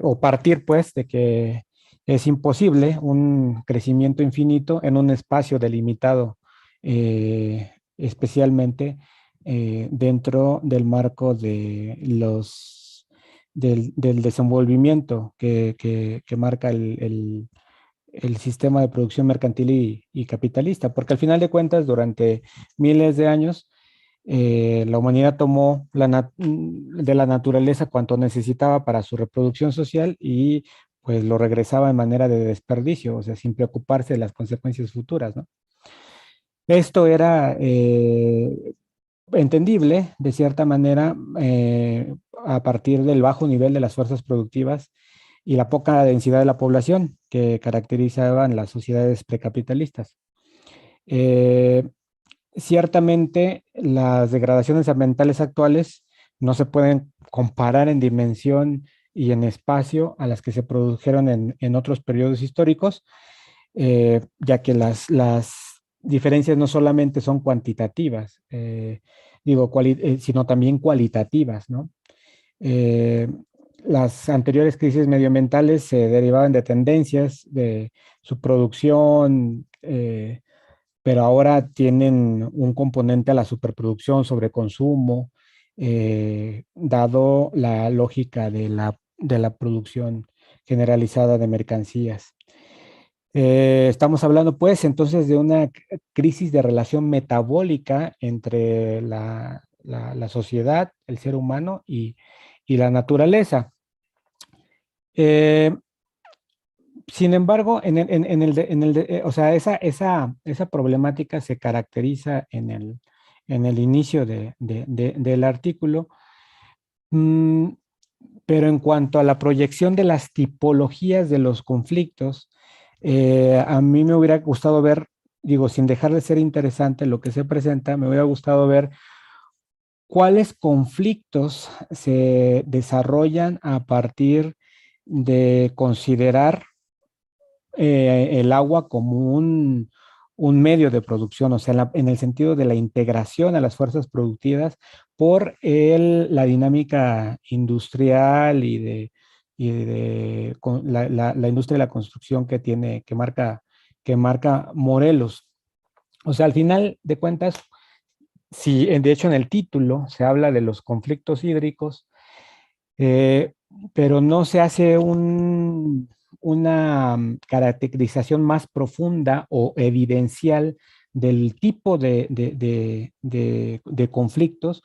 F: o partir pues de que es imposible un crecimiento infinito en un espacio delimitado, especialmente dentro del marco de del desenvolvimiento que marca el sistema de producción mercantil y capitalista, porque al final de cuentas, durante miles de años, la humanidad tomó de la naturaleza cuanto necesitaba para su reproducción social y pues lo regresaba en manera de desperdicio, o sea, sin preocuparse de las consecuencias futuras, ¿no? Esto era entendible, de cierta manera, a partir del bajo nivel de las fuerzas productivas y la poca densidad de la población que caracterizaban las sociedades precapitalistas. Ciertamente, las degradaciones ambientales actuales no se pueden comparar en dimensión y en espacio a las que se produjeron en otros periodos históricos, ya que las diferencias no solamente son cuantitativas, sino también cualitativas, ¿no? Las anteriores crisis medioambientales se derivaban de tendencias de su producción, pero ahora tienen un componente a la superproducción, sobreconsumo, dado la lógica de la producción generalizada de mercancías. Estamos hablando pues entonces de una crisis de relación metabólica entre la sociedad, el ser humano y la naturaleza. Sin embargo, o sea, esa problemática se caracteriza en el inicio del artículo Pero en cuanto a la proyección de las tipologías de los conflictos, a mí me hubiera gustado ver, digo, sin dejar de ser interesante lo que se presenta, me hubiera gustado ver cuáles conflictos se desarrollan a partir de considerar el agua como un medio de producción, o sea, en el sentido de la integración a las fuerzas productivas por la dinámica industrial la industria de la construcción que marca Morelos. O sea, al final de cuentas, si de hecho en el título se habla de los conflictos hídricos, pero no se hace una caracterización más profunda o evidencial del tipo de conflictos,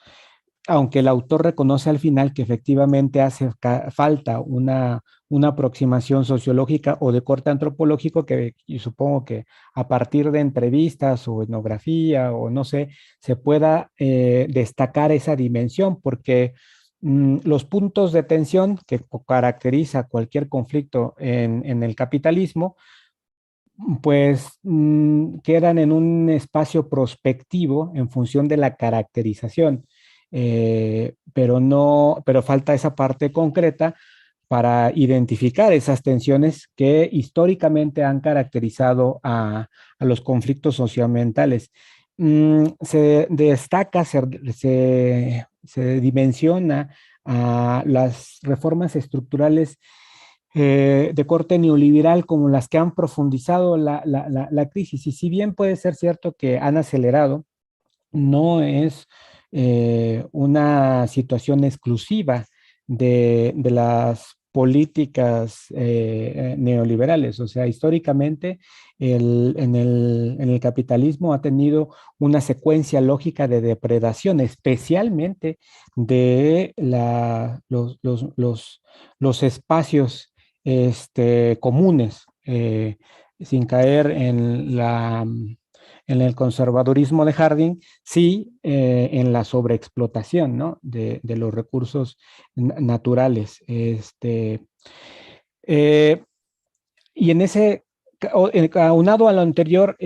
F: aunque el autor reconoce al final que efectivamente hace falta una aproximación sociológica o de corte antropológico que y supongo que a partir de entrevistas o etnografía o no sé, se pueda destacar esa dimensión, porque los puntos de tensión que caracteriza cualquier conflicto en el capitalismo, pues quedan en un espacio prospectivo en función de la caracterización, pero falta esa parte concreta para identificar esas tensiones que históricamente han caracterizado a los conflictos socioambientales. Se destaca, se dimensiona a las reformas estructurales de corte neoliberal como las que han profundizado la crisis. Y si bien puede ser cierto que han acelerado, no es una situación exclusiva de las políticas neoliberales. O sea, históricamente en el capitalismo ha tenido una secuencia lógica de depredación, especialmente de los espacios comunes, sin caer en el conservadurismo de Harding, sí en la sobreexplotación, ¿no? de los recursos naturales. Y en ese, aunado a lo anterior,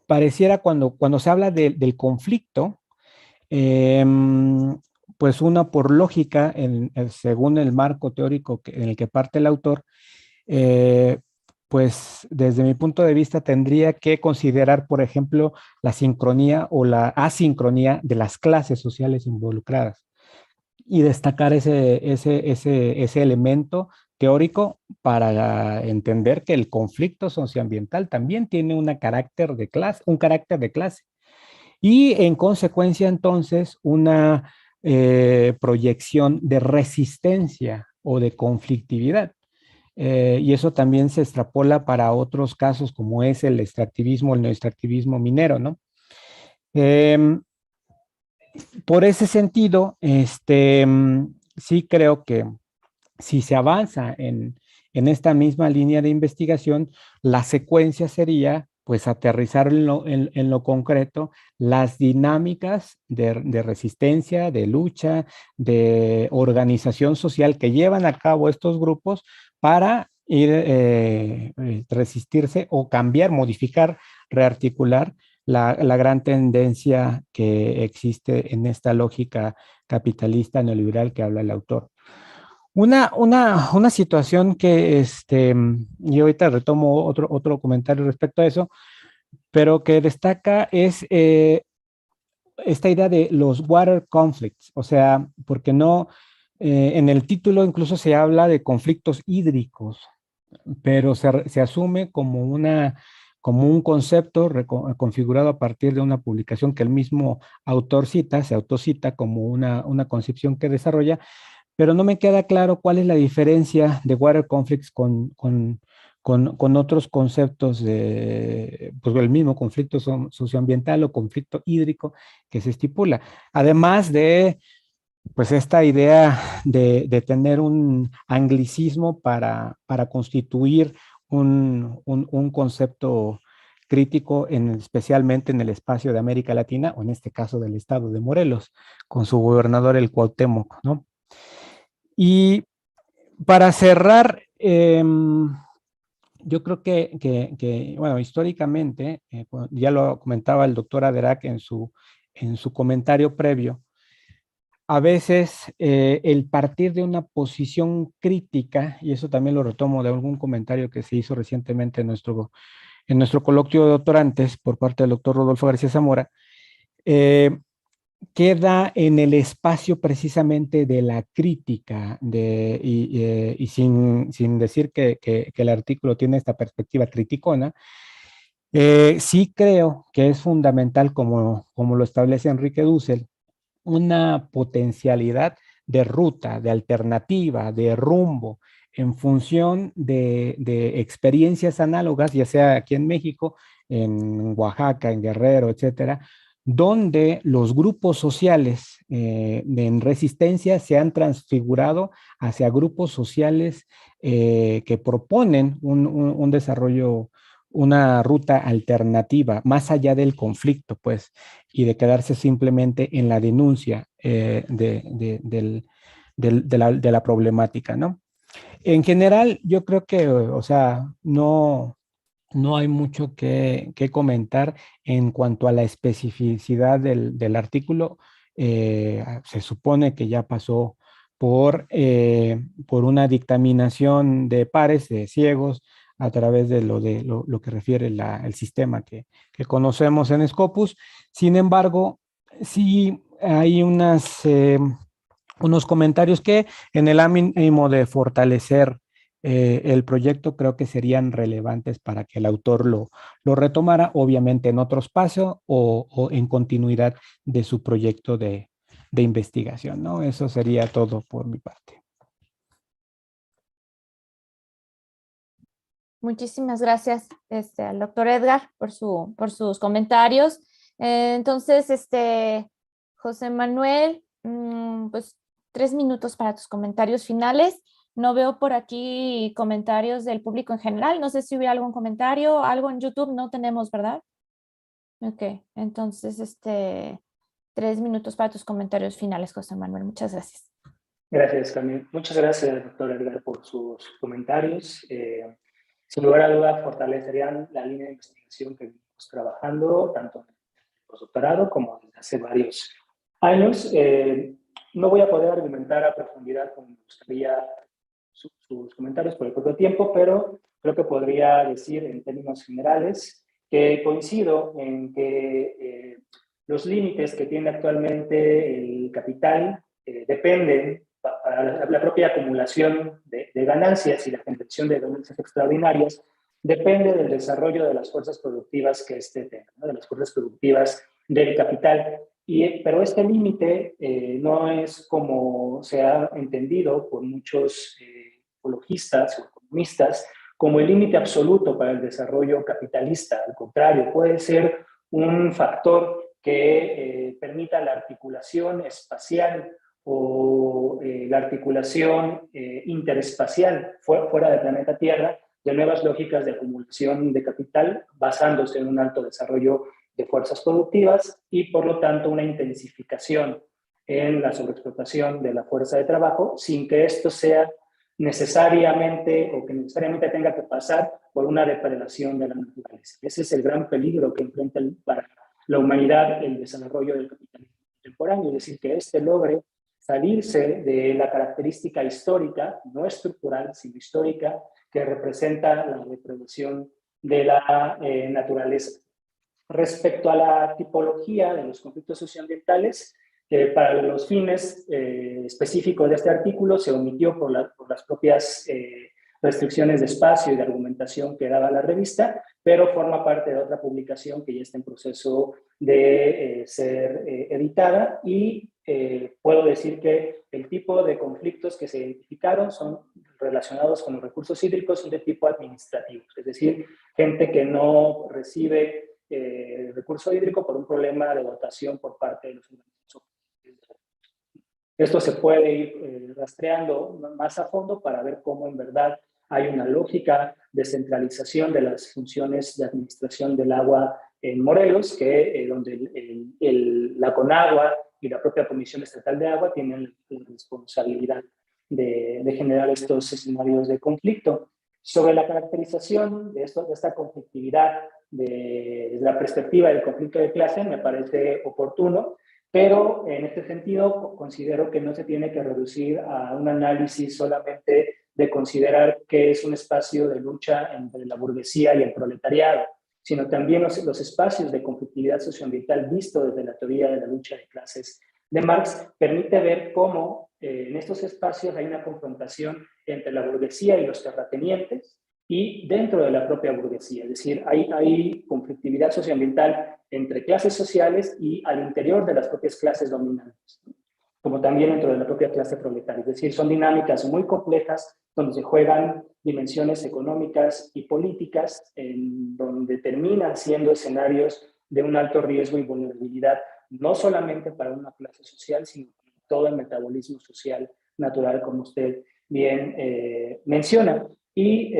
F: pareciera cuando se habla del conflicto, pues una por lógica, según el marco teórico en el que parte el autor, pues desde mi punto de vista tendría que considerar, por ejemplo, la sincronía o la asincronía de las clases sociales involucradas y destacar ese elemento teórico para entender que el conflicto socioambiental también tiene un carácter de clase y en consecuencia entonces una proyección de resistencia o de conflictividad. Y eso también se extrapola para otros casos como es el extractivismo, el neoextractivismo minero, ¿no? Por ese sentido, sí creo que si se avanza en esta misma línea de investigación, la secuencia sería pues aterrizar en lo concreto las dinámicas de resistencia, de lucha, de organización social que llevan a cabo estos grupos para ir resistirse o cambiar, modificar, rearticular la gran tendencia que existe en esta lógica capitalista neoliberal que habla el autor. Una situación que, y ahorita retomo otro comentario respecto a eso, pero que destaca es esta idea de los water conflicts, o sea, porque no, en el título incluso se habla de conflictos hídricos, pero se asume como un concepto configurado a partir de una publicación que el mismo autor se autocita como una concepción que desarrolla, pero no me queda claro cuál es la diferencia de water conflicts con otros conceptos pues el mismo conflicto socioambiental o conflicto hídrico que se estipula. Además de, pues esta idea de tener un anglicismo para constituir un concepto crítico especialmente en el espacio de América Latina, o en este caso del estado de Morelos, con su gobernador el Cuauhtémoc, ¿no? Y para cerrar, yo creo que, bueno, históricamente, ya lo comentaba el doctor Aderac en su comentario previo, a veces el partir de una posición crítica, y eso también lo retomo de algún comentario que se hizo recientemente en nuestro coloquio de doctorantes por parte del doctor Rodolfo García Zamora, queda en el espacio precisamente de la crítica, y sin decir que el artículo tiene esta perspectiva criticona. Sí creo que es fundamental, como lo establece Enrique Dussel, una potencialidad de ruta, de alternativa, de rumbo, en función de experiencias análogas, ya sea aquí en México, en Oaxaca, en Guerrero, etcétera, donde los grupos sociales en resistencia se han transfigurado hacia grupos sociales que proponen un desarrollo, una ruta alternativa, más allá del conflicto, pues, y de quedarse simplemente en la denuncia de la problemática, ¿no? En general, yo creo que, o sea, no hay mucho que comentar en cuanto a la especificidad del artículo. Se supone que ya pasó por una dictaminación de pares, de ciegos, a través de lo que refiere el sistema que conocemos en Scopus. Sin embargo, sí hay unos comentarios que, en el ánimo de fortalecer el proyecto, creo que serían relevantes para que el autor lo retomara, obviamente en otro espacio o en continuidad de su proyecto de investigación, ¿no? Eso sería todo por mi parte.
A: Muchísimas gracias al doctor Edgar por sus comentarios. Entonces, José Manuel, pues 3 minutos para tus comentarios finales. No veo por aquí comentarios del público en general. No sé si hubiera algún comentario, algo en YouTube. No tenemos, ¿verdad? Ok, entonces, 3 minutos para tus comentarios finales, José Manuel. Muchas gracias.
E: Gracias, Camil. Muchas gracias, doctor Edgar, por sus comentarios. Sin lugar a dudas, fortalecerían la línea de investigación que venimos trabajando, tanto en el postdoctorado como desde hace varios años. No voy a poder argumentar a profundidad como me gustaría sus comentarios por el propio tiempo, pero creo que podría decir en términos generales que coincido en que los límites que tiene actualmente el capital dependen para la propia acumulación de ganancias y la generación de ganancias extraordinarias, depende del desarrollo de las fuerzas productivas que éste tenga, ¿no? De las fuerzas productivas del capital. Pero este límite no es como se ha entendido por muchos ecologistas o economistas como el límite absoluto para el desarrollo capitalista. Al contrario, puede ser un factor que permita la articulación espacial o la articulación interespacial fuera del planeta Tierra de nuevas lógicas de acumulación de capital basándose en un alto desarrollo de fuerzas productivas y por lo tanto una intensificación en la sobreexplotación de la fuerza de trabajo sin que esto sea necesariamente o que necesariamente tenga que pasar por una depredación de la naturaleza. Ese es el gran peligro que enfrenta para la humanidad el desarrollo del capitalismo contemporáneo, es decir, que este logre salirse de la característica histórica, no estructural, sino histórica, que representa la depredación de la naturaleza. Respecto a la tipología de los conflictos socioambientales, para los fines específicos de este artículo se omitió por las propias restricciones de espacio y de argumentación que daba la revista, pero forma parte de otra publicación que ya está en proceso de ser editada y puedo decir que el tipo de conflictos que se identificaron son relacionados con los recursos hídricos, son de tipo administrativo, es decir, gente que no recibe recurso hídrico por un problema de dotación por parte de los organismos. Esto se puede ir rastreando más a fondo para ver cómo en verdad Hay una lógica de centralización de las funciones de administración del agua en Morelos, donde la CONAGUA y la propia Comisión Estatal de Agua tienen la responsabilidad de generar estos escenarios de conflicto. Sobre la caracterización de esta conflictividad desde la perspectiva del conflicto de clase, me parece oportuno, pero en este sentido considero que no se tiene que reducir a un análisis solamente de considerar que es un espacio de lucha entre la burguesía y el proletariado, sino también los espacios de conflictividad socioambiental visto desde la teoría de la lucha de clases de Marx, permite ver cómo en estos espacios hay una confrontación entre la burguesía y los terratenientes y dentro de la propia burguesía, es decir, hay conflictividad socioambiental entre clases sociales y al interior de las propias clases dominantes, como también dentro de la propia clase proletaria. Es decir, son dinámicas muy complejas donde se juegan dimensiones económicas y políticas, en donde terminan siendo escenarios de un alto riesgo y vulnerabilidad, no solamente para una clase social, sino para todo el metabolismo social natural, como usted bien menciona. Y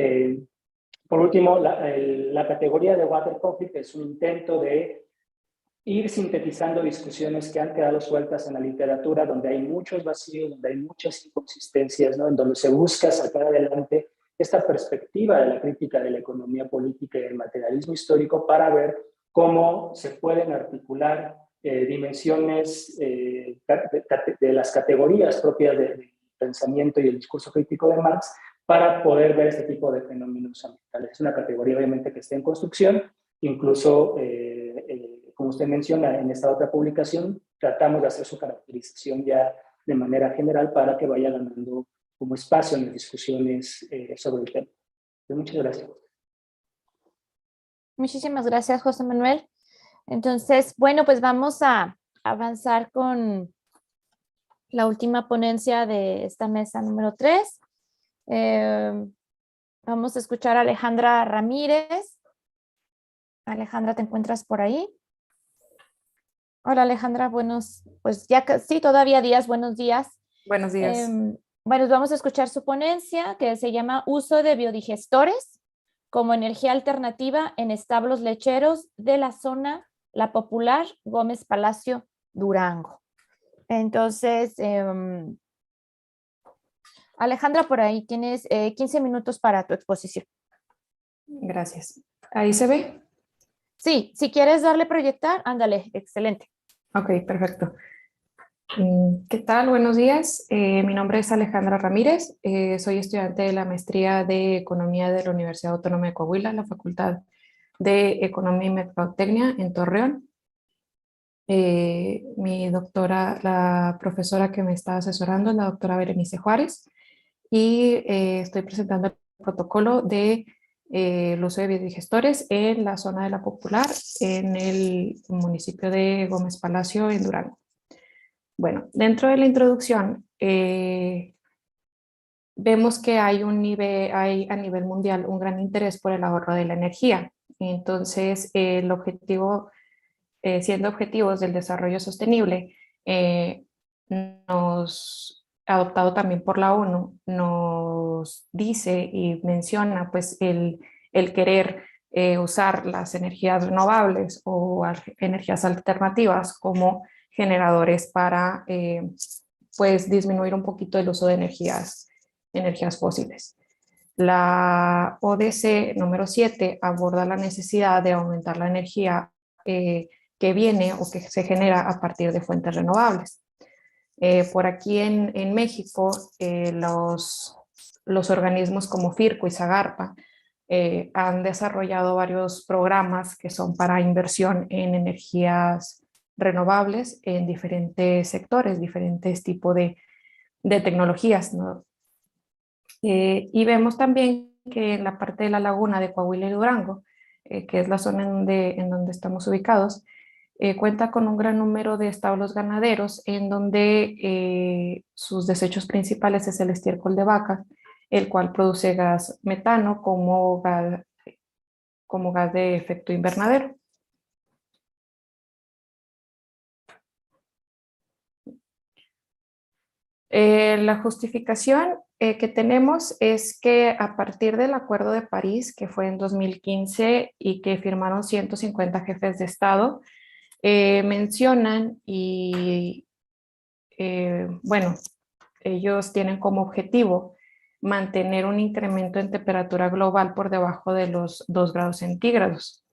E: por último, la categoría de water conflict es un intento de ir sintetizando discusiones que han quedado sueltas en la literatura, donde hay muchos vacíos, donde hay muchas inconsistencias, ¿no? En donde se busca sacar adelante esta perspectiva de la crítica de la economía política y del materialismo histórico para ver cómo se pueden articular dimensiones de las categorías propias del pensamiento y el discurso crítico de Marx para poder ver este tipo de fenómenos ambientales. Es una categoría obviamente que está en construcción, incluso como usted menciona en esta otra publicación, tratamos de hacer su caracterización ya de manera general para que vaya ganando como espacio en las discusiones sobre el tema. Muchas gracias.
A: Muchísimas gracias, José Manuel. Entonces, bueno, pues vamos a avanzar con la última ponencia de esta mesa número 3. Vamos a escuchar a Alejandra Ramírez. Alejandra, ¿te encuentras por ahí? Hola, Alejandra, pues ya sí, todavía días, buenos días.
G: Buenos días.
A: Bueno, vamos a escuchar su ponencia que se llama Uso de biodigestores como energía alternativa en establos lecheros de la zona La Popular, Gómez Palacio, Durango. Entonces, Alejandra, por ahí tienes 15 minutos para tu exposición.
G: Gracias. ¿Ahí se ve?
A: Sí, si quieres darle proyectar, ándale, excelente.
G: Ok, perfecto. ¿Qué tal? Buenos días. Mi nombre es Alejandra Ramírez. Soy estudiante de la maestría de Economía de la Universidad Autónoma de Coahuila, la Facultad de Economía y Mercadotecnia en Torreón. Mi doctora, la profesora que me está asesorando es la doctora Berenice Juárez y estoy presentando el protocolo de el uso de biodigestores en la zona de La Popular, en el municipio de Gómez Palacio, en Durango. Bueno, dentro de la introducción vemos que hay a nivel mundial un gran interés por el ahorro de la energía. Entonces, el objetivo, siendo objetivos del desarrollo sostenible, adoptado también por la ONU, nos dice y menciona pues el querer usar las energías renovables o energías alternativas como generadores para pues disminuir un poquito el uso de energías fósiles. La ODC número 7 aborda la necesidad de aumentar la energía que viene o que se genera a partir de fuentes renovables. Por aquí en México, los organismos como FIRCO y Zagarpa han desarrollado varios programas que son para inversión en energías renovables en diferentes sectores, diferentes tipos de tecnologías, ¿no? Y vemos también que en la parte de la laguna de Coahuila y Durango, que es la zona en donde estamos ubicados, cuenta con un gran número de establos ganaderos en donde sus desechos principales es el estiércol de vaca, el cual produce gas metano como gas de efecto invernadero. La justificación que tenemos es que a partir del Acuerdo de París, que fue en 2015 y que firmaron 150 jefes de Estado, mencionan y, bueno, ellos tienen como objetivo mantener un incremento en temperatura global por debajo de los 2 grados centígrados.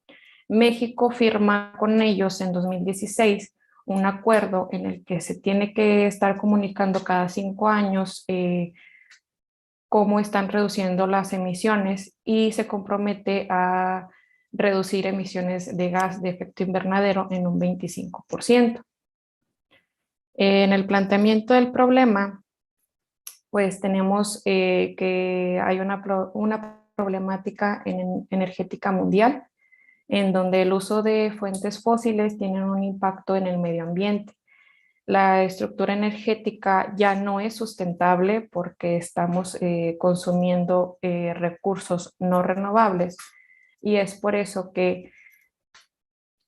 G: México firma con ellos en 2016 un acuerdo en el que se tiene que estar comunicando cada 5 años cómo están reduciendo las emisiones y se compromete a reducir emisiones de gas de efecto invernadero en un 25%. En el planteamiento del problema, pues tenemos que hay una problemática energética mundial en donde el uso de fuentes fósiles tiene un impacto en el medio ambiente. La estructura energética ya no es sustentable porque estamos consumiendo recursos no renovables y es por eso que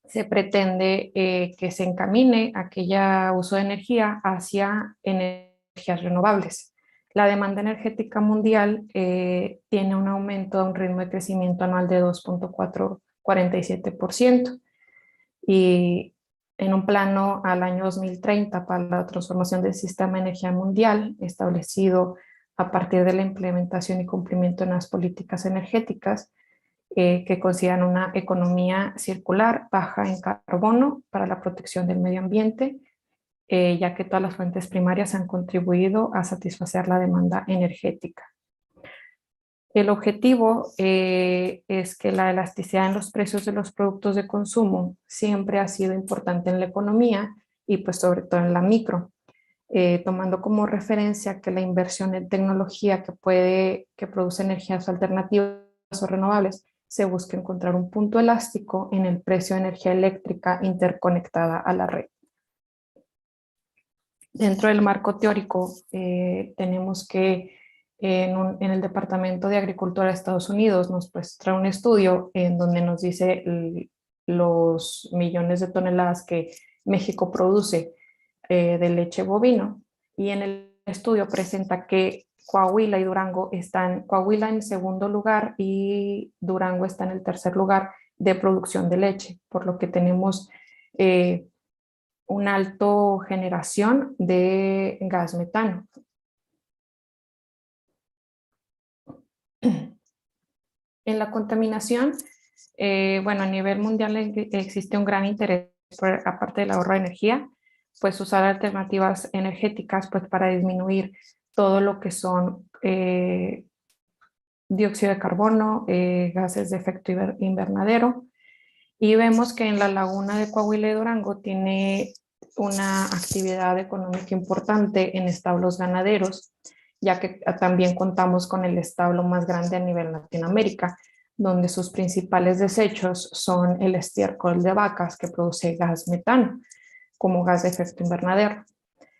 G: se pretende que se encamine aquella uso de energía hacia energías renovables. La demanda energética mundial tiene un aumento a un ritmo de crecimiento anual de 2.47% y en un plano al año 2030 para la transformación del sistema de energía mundial establecido a partir de la implementación y cumplimiento de las políticas energéticas que consideran una economía circular baja en carbono para la protección del medio ambiente, ya que todas las fuentes primarias han contribuido a satisfacer la demanda energética. El objetivo es que la elasticidad en los precios de los productos de consumo siempre ha sido importante en la economía y pues sobre todo en la micro, tomando como referencia que la inversión en tecnología que produce energías alternativas o renovables se busca encontrar un punto elástico en el precio de energía eléctrica interconectada a la red. Dentro del marco teórico tenemos que en el Departamento de Agricultura de Estados Unidos nos muestra un estudio en donde nos dice los millones de toneladas que México produce de leche bovino, y en el estudio presenta que Coahuila y Durango Coahuila en segundo lugar y Durango está en el tercer lugar de producción de leche, por lo que tenemos una alta generación de gas metano. En la contaminación, bueno, a nivel mundial existe un gran interés, aparte del ahorro de energía, pues usar alternativas energéticas pues para disminuir todo lo que son dióxido de carbono, gases de efecto invernadero, y vemos que en la laguna de Coahuila y Durango tiene una actividad económica importante en establos ganaderos, ya que también contamos con el establo más grande a nivel Latinoamérica, donde sus principales desechos son el estiércol de vacas que produce gas metano como gas de efecto invernadero.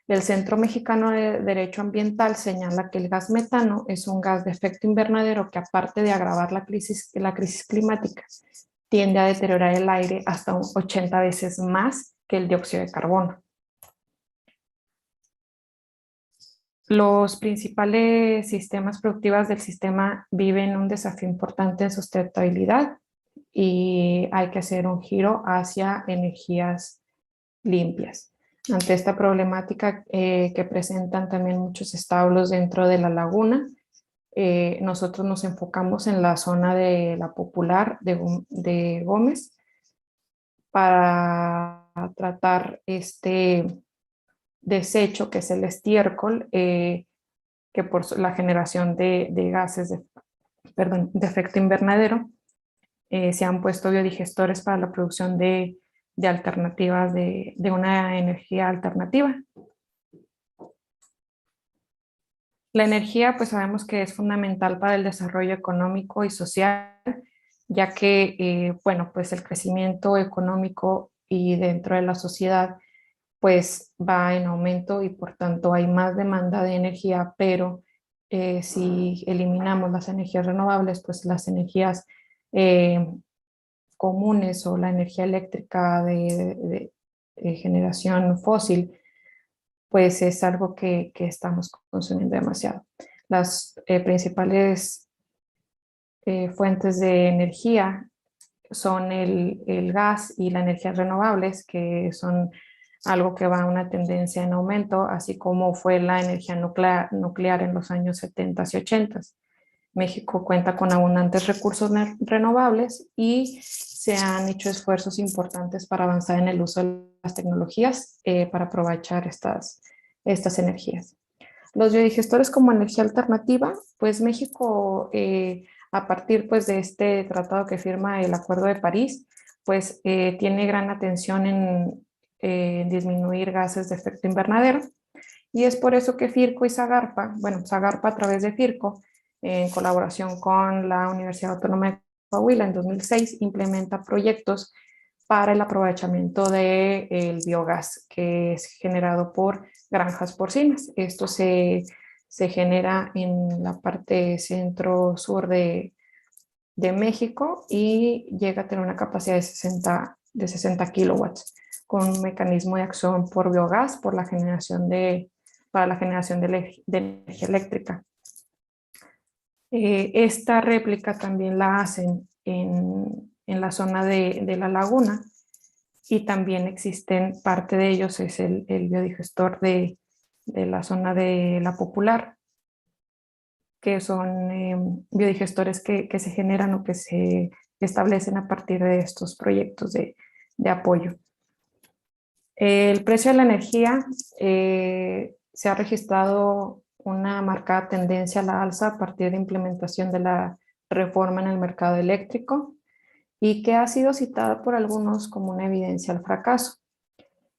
G: El Centro Mexicano de Derecho Ambiental señala que el gas metano es un gas de efecto invernadero que, aparte de agravar la crisis climática, tiende a deteriorar el aire hasta 80 veces más que el dióxido de carbono. Los principales sistemas productivos del sistema viven un desafío importante en sustentabilidad y hay que hacer un giro hacia energías limpias. Ante esta problemática que presentan también muchos establos dentro de la laguna, nosotros nos enfocamos en la zona de la Popular de Gómez para tratar este desecho que es el estiércol, que por la generación de gases de efecto invernadero se han puesto biodigestores para la producción de alternativas, de una energía alternativa. La energía, pues sabemos que es fundamental para el desarrollo económico y social, ya que, bueno, pues el crecimiento económico y dentro de la sociedad, pues va en aumento y por tanto hay más demanda de energía, pero si eliminamos las energías renovables, pues las energías comunes o la energía eléctrica de generación fósil, pues es algo que estamos consumiendo demasiado. Las principales fuentes de energía son el gas y las energías renovables, que son algo que va a una tendencia en aumento, así como fue la energía nuclear en los años 70 y 80. México cuenta con abundantes recursos renovables y se han hecho esfuerzos importantes para avanzar en el uso de las tecnologías para aprovechar estas energías. Los biodigestores como energía alternativa, pues México, a partir pues, de este tratado que firma el Acuerdo de París, pues tiene gran atención en disminuir gases de efecto invernadero. Y es por eso que FIRCO y Zagarpa, bueno, Zagarpa a través de FIRCO, en colaboración con la Universidad Autónoma de Coahuila en 2006, implementa proyectos para el aprovechamiento del biogás que es generado por granjas porcinas. Esto se genera en la parte centro-sur de México y llega a tener una capacidad de 60 kilowatts, con un mecanismo de acción por biogás para la generación de energía eléctrica. Esta réplica también la hacen en la zona de la laguna, y también existen, parte de ellos es el biodigestor de la zona de la Popular, que son biodigestores que se generan o que se establecen a partir de estos proyectos de apoyo. El precio de la energía se ha registrado una marcada tendencia a la alza a partir de implementación de la reforma en el mercado eléctrico, y que ha sido citada por algunos como una evidencia al fracaso.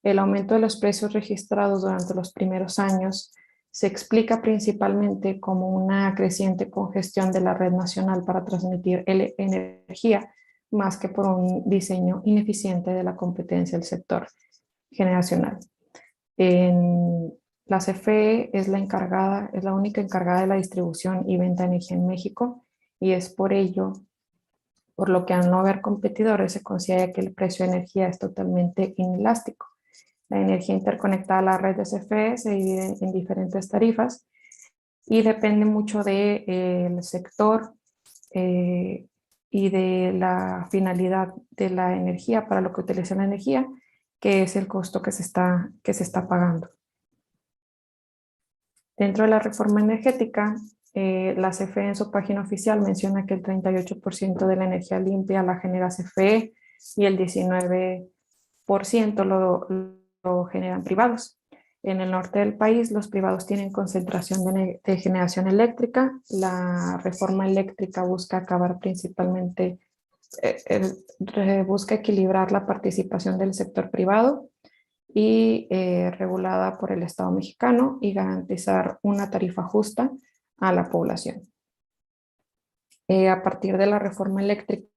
G: El aumento de los precios registrados durante los primeros años se explica principalmente como una creciente congestión de la red nacional para transmitir energía, más que por un diseño ineficiente de la competencia del sector generacional. La CFE es la única encargada de la distribución y venta de energía en México, y es por ello por lo que al no haber competidores se considera que el precio de energía es totalmente inelástico. La energía interconectada a la red de CFE se divide en diferentes tarifas y depende mucho del sector y de la finalidad de la energía, para lo que utiliza la energía, que es el costo que se está pagando. Dentro de la reforma energética, la CFE en su página oficial menciona que el 38% de la energía limpia la genera CFE y el 19% lo generan privados. En el norte del país, los privados tienen concentración de generación eléctrica. La reforma eléctrica busca acabar principalmente, busca equilibrar la participación del sector privado y regulada por el Estado mexicano, y garantizar una tarifa justa a la población. A partir de la reforma eléctrica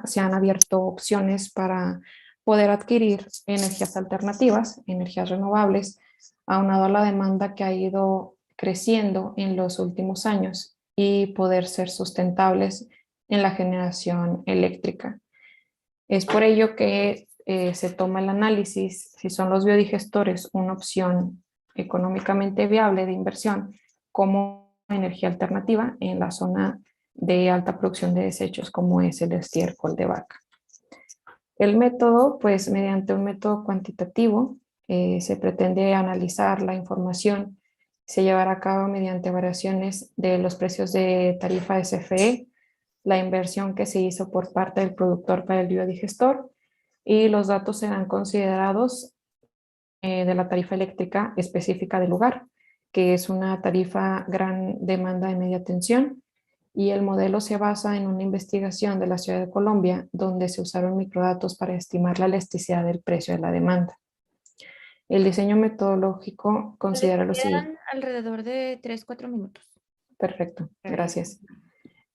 G: se han abierto opciones para poder adquirir energías alternativas, energías renovables, aunado a la demanda que ha ido creciendo en los últimos años, y poder ser sustentables en la generación eléctrica. Es por ello que se toma el análisis si son los biodigestores una opción económicamente viable de inversión como energía alternativa en la zona de alta producción de desechos, como es el estiércol de vaca. El método, pues mediante un método cuantitativo, se pretende analizar la información. Se llevará a cabo mediante variaciones de los precios de tarifa de CFE, la inversión que se hizo por parte del productor para el biodigestor, y los datos serán considerados de la tarifa eléctrica específica del lugar, que es una tarifa gran demanda de media tensión, y el modelo se basa en una investigación de la Ciudad de Colombia, donde se usaron microdatos para estimar la elasticidad del precio de la demanda. El diseño metodológico considera lo siguiente.
A: Alrededor de 3-4 minutos.
G: Perfecto, gracias.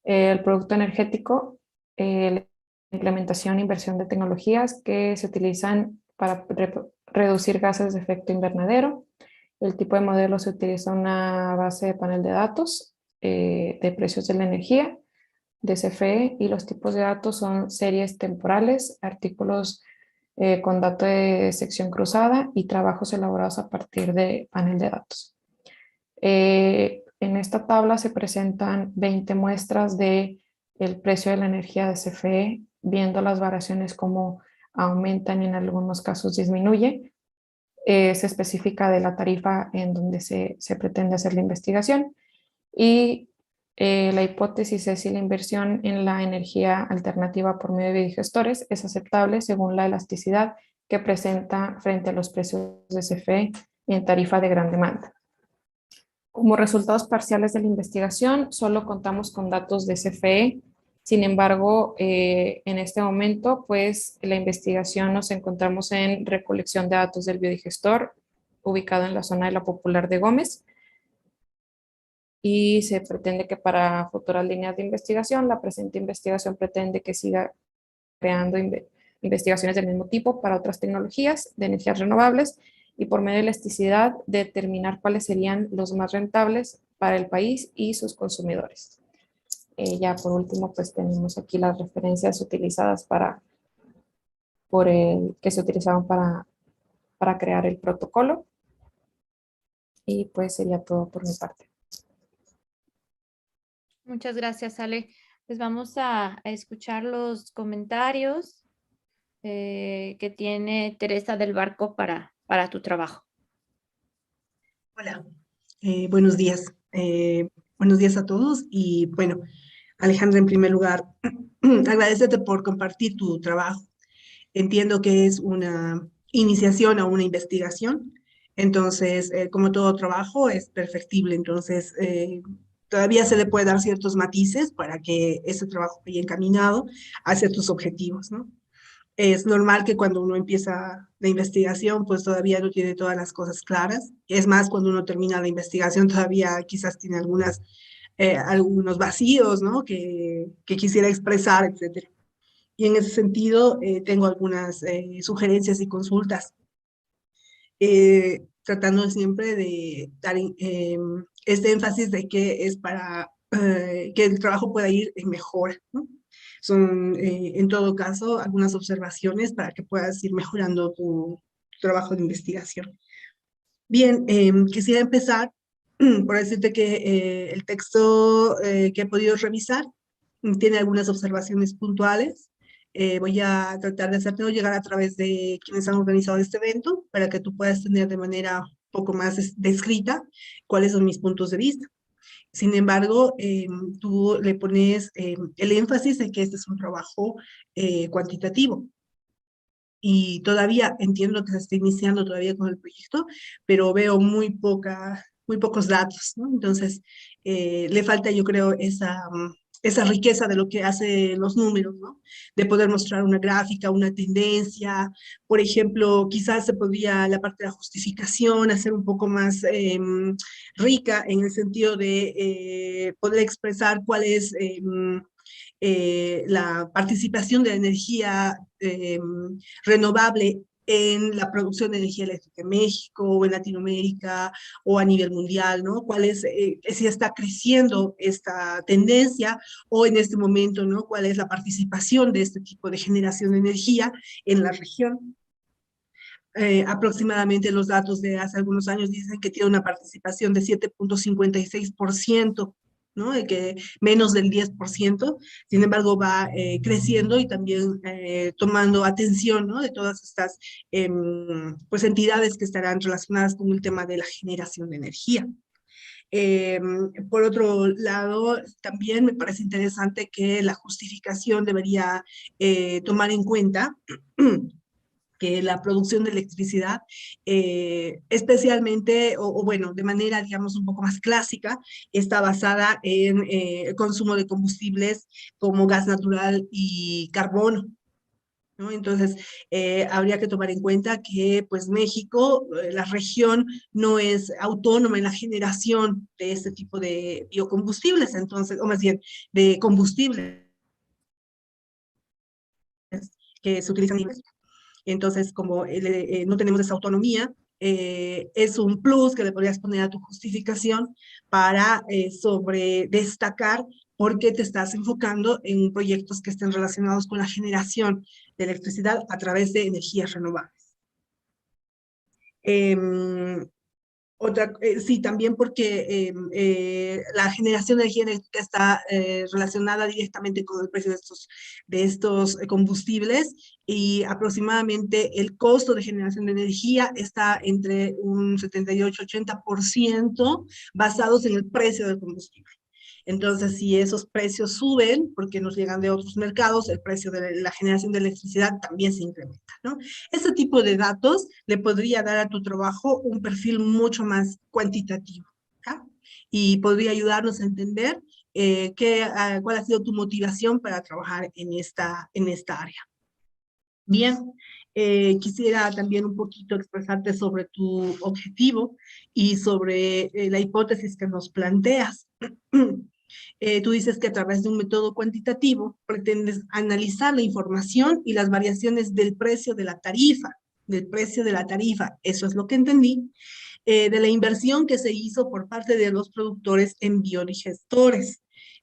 G: El producto energético, la implementación e inversión de tecnologías que se utilizan para reducir gases de efecto invernadero. El tipo de modelo se utiliza una base de panel de datos de precios de la energía, de CFE, y los tipos de datos son series temporales, artículos con dato de sección cruzada y trabajos elaborados a partir de panel de datos. En esta tabla se presentan 20 muestras de el precio de la energía de CFE, viendo las variaciones como aumentan y en algunos casos disminuye. Se especifica de la tarifa en donde se pretende hacer la investigación y la hipótesis es si la inversión en la energía alternativa por medio de biodigestores es aceptable según la elasticidad que presenta frente a los precios de CFE en tarifa de gran demanda. Como resultados parciales de la investigación, solo contamos con datos de CFE. Sin embargo, en este momento, pues la investigación nos encontramos en recolección de datos del biodigestor, ubicado en la zona de la Popular de Gómez. Y se pretende que para futuras líneas de investigación, la presente investigación pretende que siga creando investigaciones del mismo tipo para otras tecnologías de energías renovables y por medio de elasticidad determinar cuáles serían los más rentables para el país y sus consumidores. Ya por último, pues tenemos aquí las referencias utilizadas que se utilizaban para crear el protocolo. Y pues sería todo por mi parte.
A: Muchas gracias, Ale. Pues vamos a escuchar los comentarios que tiene Teresa del Barco para tu trabajo.
H: Hola, buenos días. Buenos días a todos. Y bueno, Alejandra, en primer lugar, agradecerte por compartir tu trabajo. Entiendo que es una iniciación a una investigación, entonces, como todo trabajo, es perfectible. Entonces, todavía se le puede dar ciertos matices para que ese trabajo vaya encaminado hacia tus objetivos, ¿no? Es normal que cuando uno empieza la investigación, pues todavía no tiene todas las cosas claras. Es más, cuando uno termina la investigación, todavía quizás tiene algunos vacíos, ¿no? Que quisiera expresar, etc. Y en ese sentido, tengo algunas sugerencias y consultas, tratando siempre de dar este énfasis de que es para que el trabajo pueda ir en mejora, ¿no? Son, en todo caso, algunas observaciones para que puedas ir mejorando tu trabajo de investigación. Bien, quisiera empezar por decirte que el texto que he podido revisar tiene algunas observaciones puntuales. Voy a tratar de hacértelo llegar a través de quienes han organizado este evento para que tú puedas tener de manera un poco más descrita cuáles son mis puntos de vista. Sin embargo, tú le pones el énfasis de que este es un trabajo cuantitativo. Y todavía entiendo que se está iniciando todavía con el proyecto, pero veo muy pocos datos, ¿no? Entonces, le falta, yo creo, esa riqueza de lo que hace los números, ¿no? De poder mostrar una gráfica, una tendencia. Por ejemplo, quizás se podría la parte de la justificación hacer un poco más rica en el sentido de poder expresar cuál es la participación de la energía renovable en la producción de energía eléctrica en México o en Latinoamérica o a nivel mundial, ¿no? ¿Cuál es, si está creciendo esta tendencia o en este momento, ¿no? ¿Cuál es la participación de este tipo de generación de energía en la región? Aproximadamente los datos de hace algunos años dicen que tiene una participación de 7.56%, ¿no? De que menos del 10%, sin embargo va creciendo y también tomando atención, ¿no? De todas estas pues entidades que estarán relacionadas con el tema de la generación de energía. Por otro lado, también me parece interesante que la justificación debería tomar en cuenta que la producción de electricidad, especialmente, o bueno, de manera, digamos, un poco más clásica, está basada en el consumo de combustibles como gas natural y carbono, ¿no? Entonces, habría que tomar en cuenta que, pues, México, la región, no es autónoma en la generación de este tipo de biocombustibles, entonces, o más bien, de combustibles que se utilizan en México. Entonces, como no tenemos esa autonomía, es un plus que le podrías poner a tu justificación para destacar por qué te estás enfocando en proyectos que estén relacionados con la generación de electricidad a través de energías renovables. Sí, también porque la generación de energía eléctrica está relacionada directamente con el precio de estos combustibles y aproximadamente el costo de generación de energía está entre un 78-80% basados en el precio del combustible. Entonces, si esos precios suben, porque nos llegan de otros mercados, el precio de la generación de electricidad también se incrementa, ¿no? Este tipo de datos le podría dar a tu trabajo un perfil mucho más cuantitativo, ¿ya? Y podría ayudarnos a entender cuál ha sido tu motivación para trabajar en esta área. Bien, quisiera también un poquito expresarte sobre tu objetivo y sobre la hipótesis que nos planteas. Tú dices que a través de un método cuantitativo pretendes analizar la información y las variaciones del precio de la tarifa, eso es lo que entendí, de la inversión que se hizo por parte de los productores en biodigestores.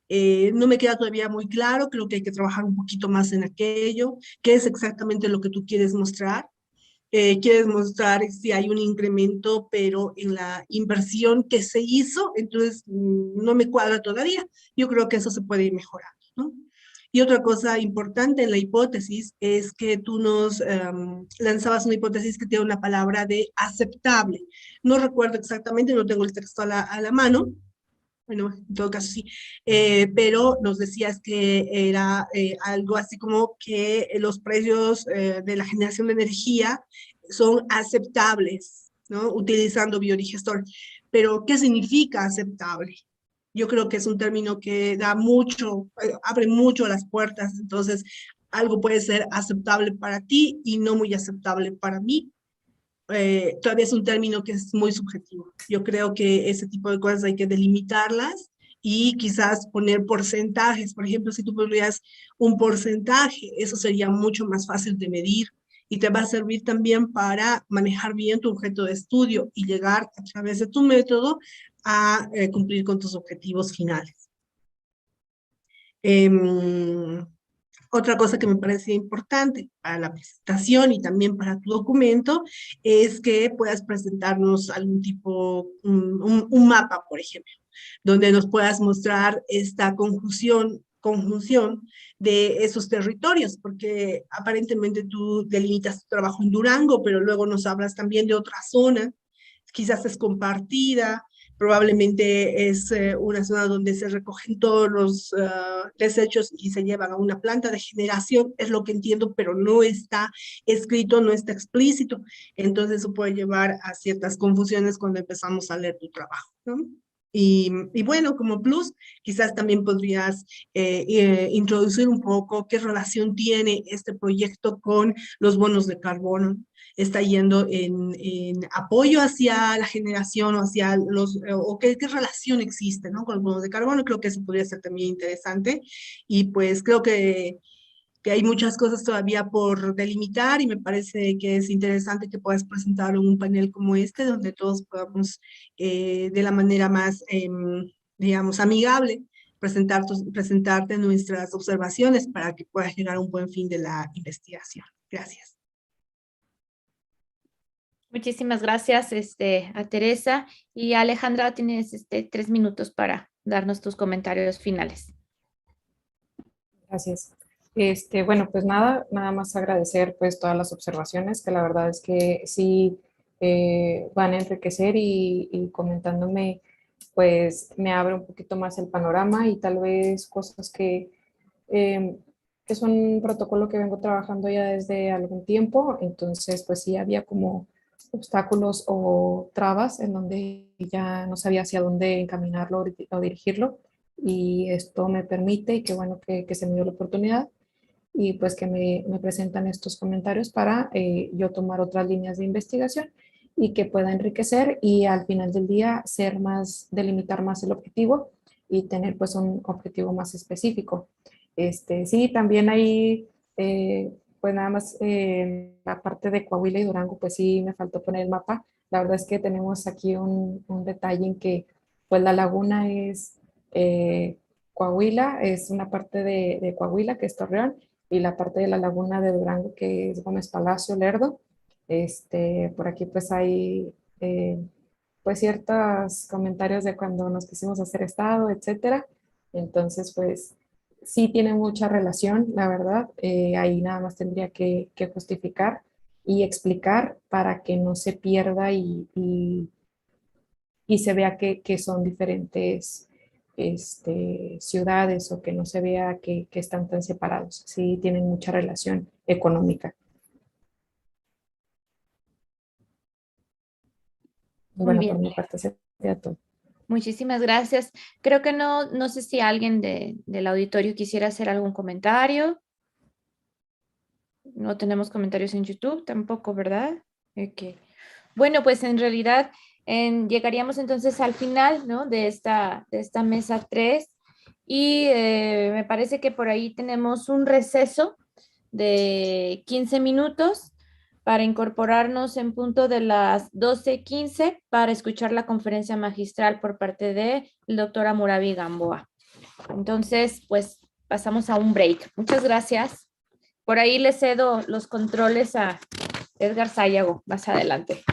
H: No me queda todavía muy claro, creo que hay que trabajar un poquito más en aquello. ¿Qué es exactamente lo que tú quieres mostrar? Quieres mostrar si hay un incremento, pero en la inversión que se hizo, entonces no me cuadra todavía. Yo creo que eso se puede ir mejorando, ¿no? Y otra cosa importante en la hipótesis es que tú nos lanzabas una hipótesis que tiene una palabra de aceptable. No recuerdo exactamente, no tengo el texto a la mano, bueno, en todo caso sí, pero nos decías que era algo así como que los precios de la generación de energía son aceptables, ¿no? Utilizando biodigestor. Pero, ¿qué significa aceptable? Yo creo que es un término que da mucho, abre mucho las puertas, entonces algo puede ser aceptable para ti y no muy aceptable para mí. Todavía es un término que es muy subjetivo. Yo creo que ese tipo de cosas hay que delimitarlas y quizás poner porcentajes. Por ejemplo, si tú pondrías un porcentaje, eso sería mucho más fácil de medir y te va a servir también para manejar bien tu objeto de estudio y llegar a través de tu método a cumplir con tus objetivos finales. Otra cosa que me parecía importante para la presentación y también para tu documento es que puedas presentarnos algún tipo, un mapa, por ejemplo, donde nos puedas mostrar esta conjunción de esos territorios, porque aparentemente tú delimitas tu trabajo en Durango, pero luego nos hablas también de otra zona, quizás es compartida, probablemente es una zona donde se recogen todos los desechos y se llevan a una planta de generación, es lo que entiendo, pero no está escrito, no está explícito. Entonces eso puede llevar a ciertas confusiones cuando empezamos a leer tu trabajo, ¿no? Y bueno, como plus, quizás también podrías introducir un poco qué relación tiene este proyecto con los bonos de carbono. Está yendo en apoyo hacia la generación o hacia o qué relación existe, ¿no? Con los bonos de carbono. Creo que eso podría ser también interesante. Y pues creo que hay muchas cosas todavía por delimitar y me parece que es interesante que puedas presentar un panel como este donde todos podamos de la manera más, digamos, amigable presentarte nuestras observaciones para que puedas llegar a un buen fin de la investigación. Gracias.
A: Muchísimas gracias a Teresa. Y Alejandra, tienes 3 minutos para darnos tus comentarios finales.
G: Gracias. Bueno, pues nada más agradecer pues todas las observaciones, que la verdad es que sí van a enriquecer y comentándome, pues me abre un poquito más el panorama y tal vez cosas que son un protocolo que vengo trabajando ya desde algún tiempo, entonces pues sí había como obstáculos o trabas en donde ya no sabía hacia dónde encaminarlo o dirigirlo, y esto me permite, y qué bueno que se me dio la oportunidad, y pues que me presentan estos comentarios para yo tomar otras líneas de investigación y que pueda enriquecer y al final del día delimitar más el objetivo y tener pues un objetivo más específico. Sí, también hay, pues nada más la parte de Coahuila y Durango, pues sí me faltó poner el mapa. La verdad es que tenemos aquí un detalle en que pues la laguna es Coahuila, es una parte de Coahuila que es Torreón, y la parte de la laguna de Durango que es Gómez Palacio, Lerdo. Por aquí pues hay pues ciertos comentarios de cuando nos quisimos hacer Estado, etcétera. Entonces, pues sí tiene mucha relación, la verdad. Ahí nada más tendría que justificar y explicar para que no se pierda y se vea que son diferentes ciudades, o que no se vea que están tan separados. Sí tienen mucha relación económica.
A: Muy
G: Bueno,
A: bien.
G: por mi parte sería todo.
A: Muchísimas gracias. Creo que no sé si alguien del auditorio quisiera hacer algún comentario. No tenemos comentarios en YouTube tampoco, ¿verdad? Ok. Bueno, pues en realidad llegaríamos entonces al final, ¿no? de esta mesa 3, y me parece que por ahí tenemos un receso de 15 minutos para incorporarnos en punto de las 12:15 para escuchar la conferencia magistral por parte del doctor Hammurabi Gamboa. Entonces, pues pasamos a un break. Muchas gracias. Por ahí le cedo los controles a Edgar Sayago más adelante.